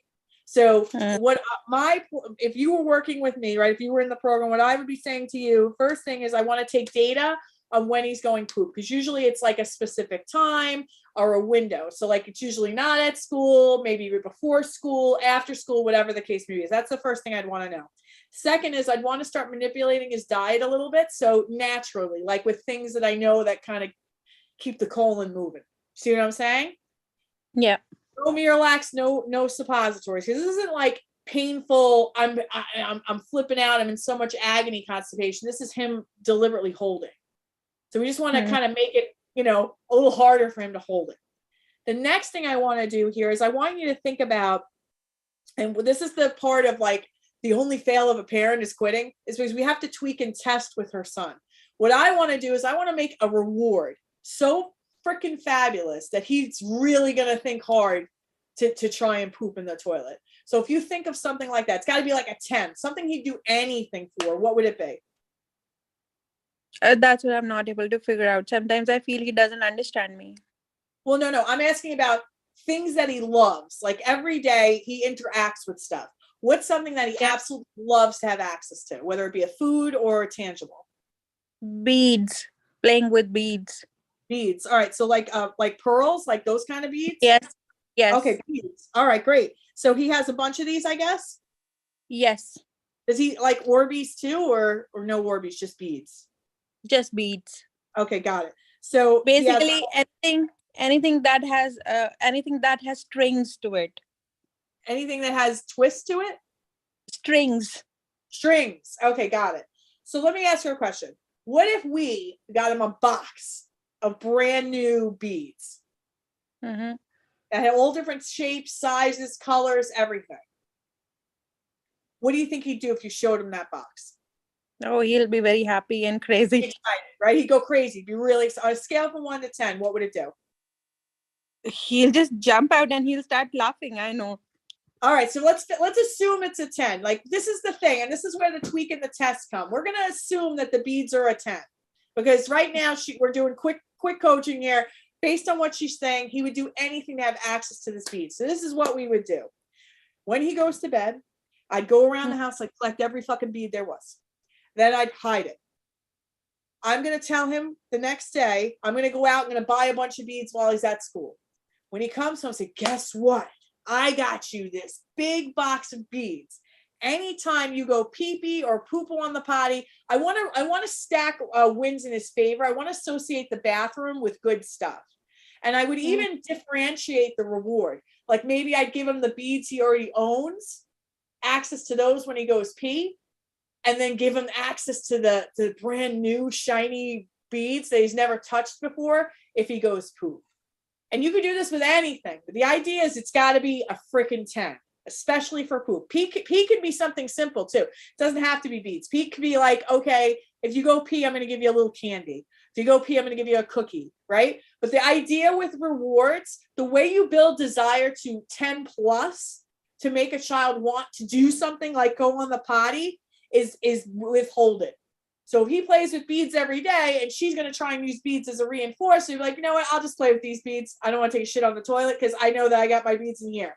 So if you were working with me, right, if you were in the program, what I would be saying to you, first thing is I want to take data on when he's going poop, because usually it's like a specific time or a window. So like it's usually not at school, maybe before school, after school, whatever the case may be. That's the first thing I'd want to know. Second is I'd want to start manipulating his diet a little bit. So naturally, like with things that I know that kind of keep the colon moving. See what I'm saying? Yeah. No Miralax, no suppositories. Because this isn't like painful. I'm flipping out. I'm in so much agony constipation. This is him deliberately holding. So we just want to kind of make it, a little harder for him to hold it. The next thing I want to do here is I want you to think about, and this is the part of like the only fail of a parent is quitting, is because we have to tweak and test with her son. What I want to do is I want to make a reward so freaking fabulous that he's really going to think hard to try and poop in the toilet. So if you think of something like that, it's got to be like a 10, something he'd do anything for. What would it be? That's what I'm not able to figure out. Sometimes I feel he doesn't understand me. Well, no, I'm asking about things that he loves. Like every day he interacts with stuff. What's something that he absolutely loves to have access to, whether it be a food or a tangible? Beads, playing with beads. Beads. All right. So like pearls, like those kind of beads? Yes. Okay, beads. All right, great. So he has a bunch of these, I guess? Yes. Does he like Orbeez too, or no Orbeez, just beads? Just beads. Okay, got it. So basically anything that has strings to it. Anything that has twists to it? Strings. Okay, got it. So let me ask you a question. What if we got him a box of brand new beads that had all different shapes, sizes, colors, everything? What do you think he'd do if you showed him that box? Oh, he'll be very happy and crazy. Excited, right? He'd go crazy. He'd be really excited. On a scale from 1 to 10, what would it do? He'll just jump out and he'll start laughing. I know. All right, so let's assume it's a 10. Like this is the thing, and this is where the tweak and the test come. We're gonna assume that the beads are a 10, because right now we're doing quick coaching here. Based on what she's saying, he would do anything to have access to this bead. So this is what we would do. When he goes to bed, I'd go around the house, like collect every fucking bead there was. Then I'd hide it. I'm gonna tell him the next day, I'm gonna go out, I'm gonna buy a bunch of beads while he's at school. When he comes home, I say, guess what? I got you this big box of beads. Anytime you go pee-pee or poo-poo on the potty, I want to stack wins in his favor. I want to associate the bathroom with good stuff. And I would even differentiate the reward. Like maybe I'd give him the beads he already owns, access to those when he goes pee, and then give him access to the brand new shiny beads that he's never touched before if he goes poop. And you could do this with anything, but the idea is it's got to be a freaking 10, especially for poop. Pee could be something simple too. It doesn't have to be beads. Pee could be like, okay, if you go pee, I'm going to give you a little candy. If you go pee, I'm going to give you a cookie, right? But the idea with rewards, the way you build desire to 10 plus to make a child want to do something like go on the potty is withhold it. So if he plays with beads every day and she's going to try and use beads as a reinforcer, you're like, you know what? I'll just play with these beads. I don't want to take a shit on the toilet because I know that I got my beads in here.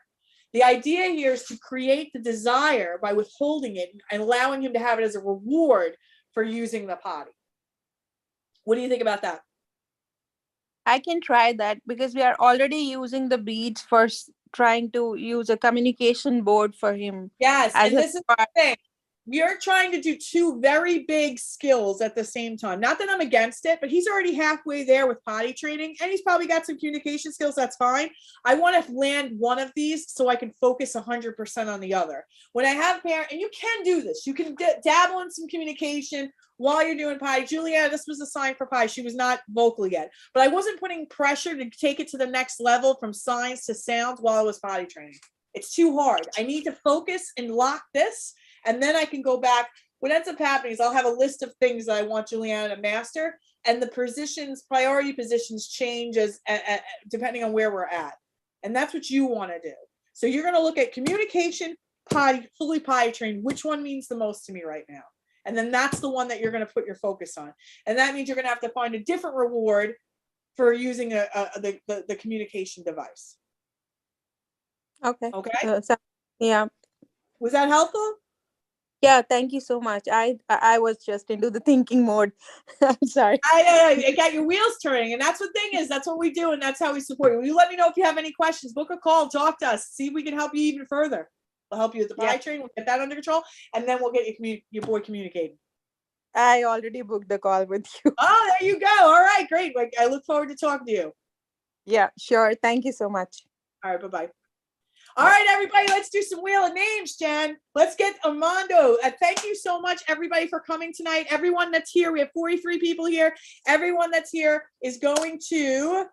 The idea here is to create the desire by withholding it and allowing him to have it as a reward for using the potty. What do you think about that? I can try that because we are already using the beads for trying to use a communication board for him. Yes, and this is the thing. You're trying to do two very big skills at the same time. Not that I'm against it, but he's already halfway there with potty training, and he's probably got some communication skills. That's fine. I want to land one of these so I can focus 100% on the other. When I have parents, and you can do this, you can dabble in some communication while you're doing potty. Juliana, this was a sign for potty. She was not vocal yet, but I wasn't putting pressure to take it to the next level from signs to sounds while I was potty training. It's too hard. I need to focus and lock this. And then I can go back. What ends up happening is I'll have a list of things that I want Juliana to master, and the priority positions change as depending on where we're at. And that's what you want to do. So you're going to look at communication, potty, fully potty trained. Which one means the most to me right now? And then that's the one that you're going to put your focus on. And that means you're going to have to find a different reward for using the communication device. Okay. Okay. Yeah. Was that helpful? Yeah, thank you so much. I was just into the thinking mode. I'm sorry. I got your wheels turning, and that's the thing is, that's what we do, and that's how we support you. You let me know if you have any questions. Book a call, talk to us, see if we can help you even further. We'll help you with the pie train. We'll get that under control, and then we'll get your boy communicating. I already booked the call with you. Oh, there you go. All right, great. Like, I look forward to talking to you. Yeah, sure. Thank you so much. All right, bye-bye. All right, everybody, let's do some wheel of names, Jen. Let's get Armando. Thank you so much, everybody, for coming tonight. Everyone that's here, we have 43 people here. Everyone that's here is going to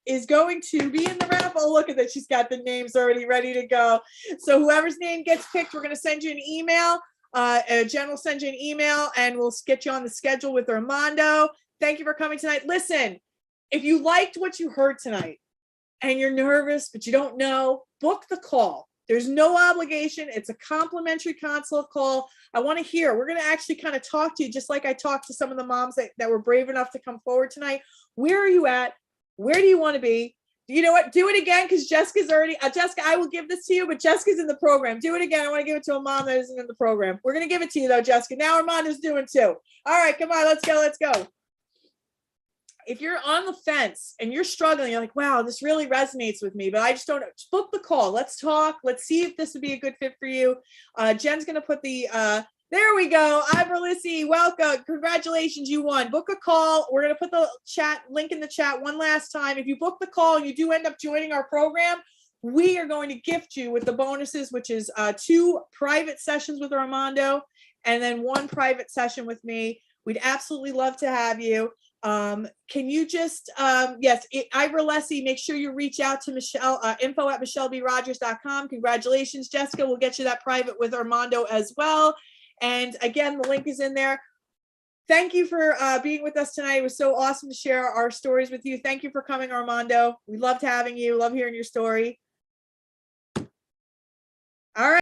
be in the raffle. Oh, look at that. She's got the names already ready to go. So whoever's name gets picked, we're going to send you an email. Jen will send you an email, and we'll get you on the schedule with Armando. Thank you for coming tonight. Listen, if you liked what you heard tonight, and you're nervous, but you don't know, book the call. There's no obligation. It's a complimentary consult call. I want to hear. We're going to actually kind of talk to you, just like I talked to some of the moms that were brave enough to come forward tonight. Where are you at? Where do you want to be? You know what? Do it again, because Jessica's already, Jessica, I will give this to you, but Jessica's in the program. Do it again. I want to give it to a mom that isn't in the program. We're going to give it to you, though, Jessica. Now Armando's doing too. All right, come on. Let's go. Let's go. If you're on the fence and you're struggling, you're like, wow, this really resonates with me, but I just don't know. Just book the call. Let's talk. Let's see if this would be a good fit for you. Jen's going to put the, there we go. Iberlissy, welcome. Congratulations, you won. Book a call. We're going to put the chat link in the chat one last time. If you book the call and you do end up joining our program, we are going to gift you with the bonuses, which is 2 private sessions with Armando and then 1 private session with me. We'd absolutely love to have you. Can you just, yes, Ira Lessie, make sure you reach out to Michelle, info@michellebrodgers.com. Congratulations, Jessica. We'll get you that private with Armando as well. And again, the link is in there. Thank you for being with us tonight. It was so awesome to share our stories with you. Thank you for coming, Armando. We loved having you. Love hearing your story.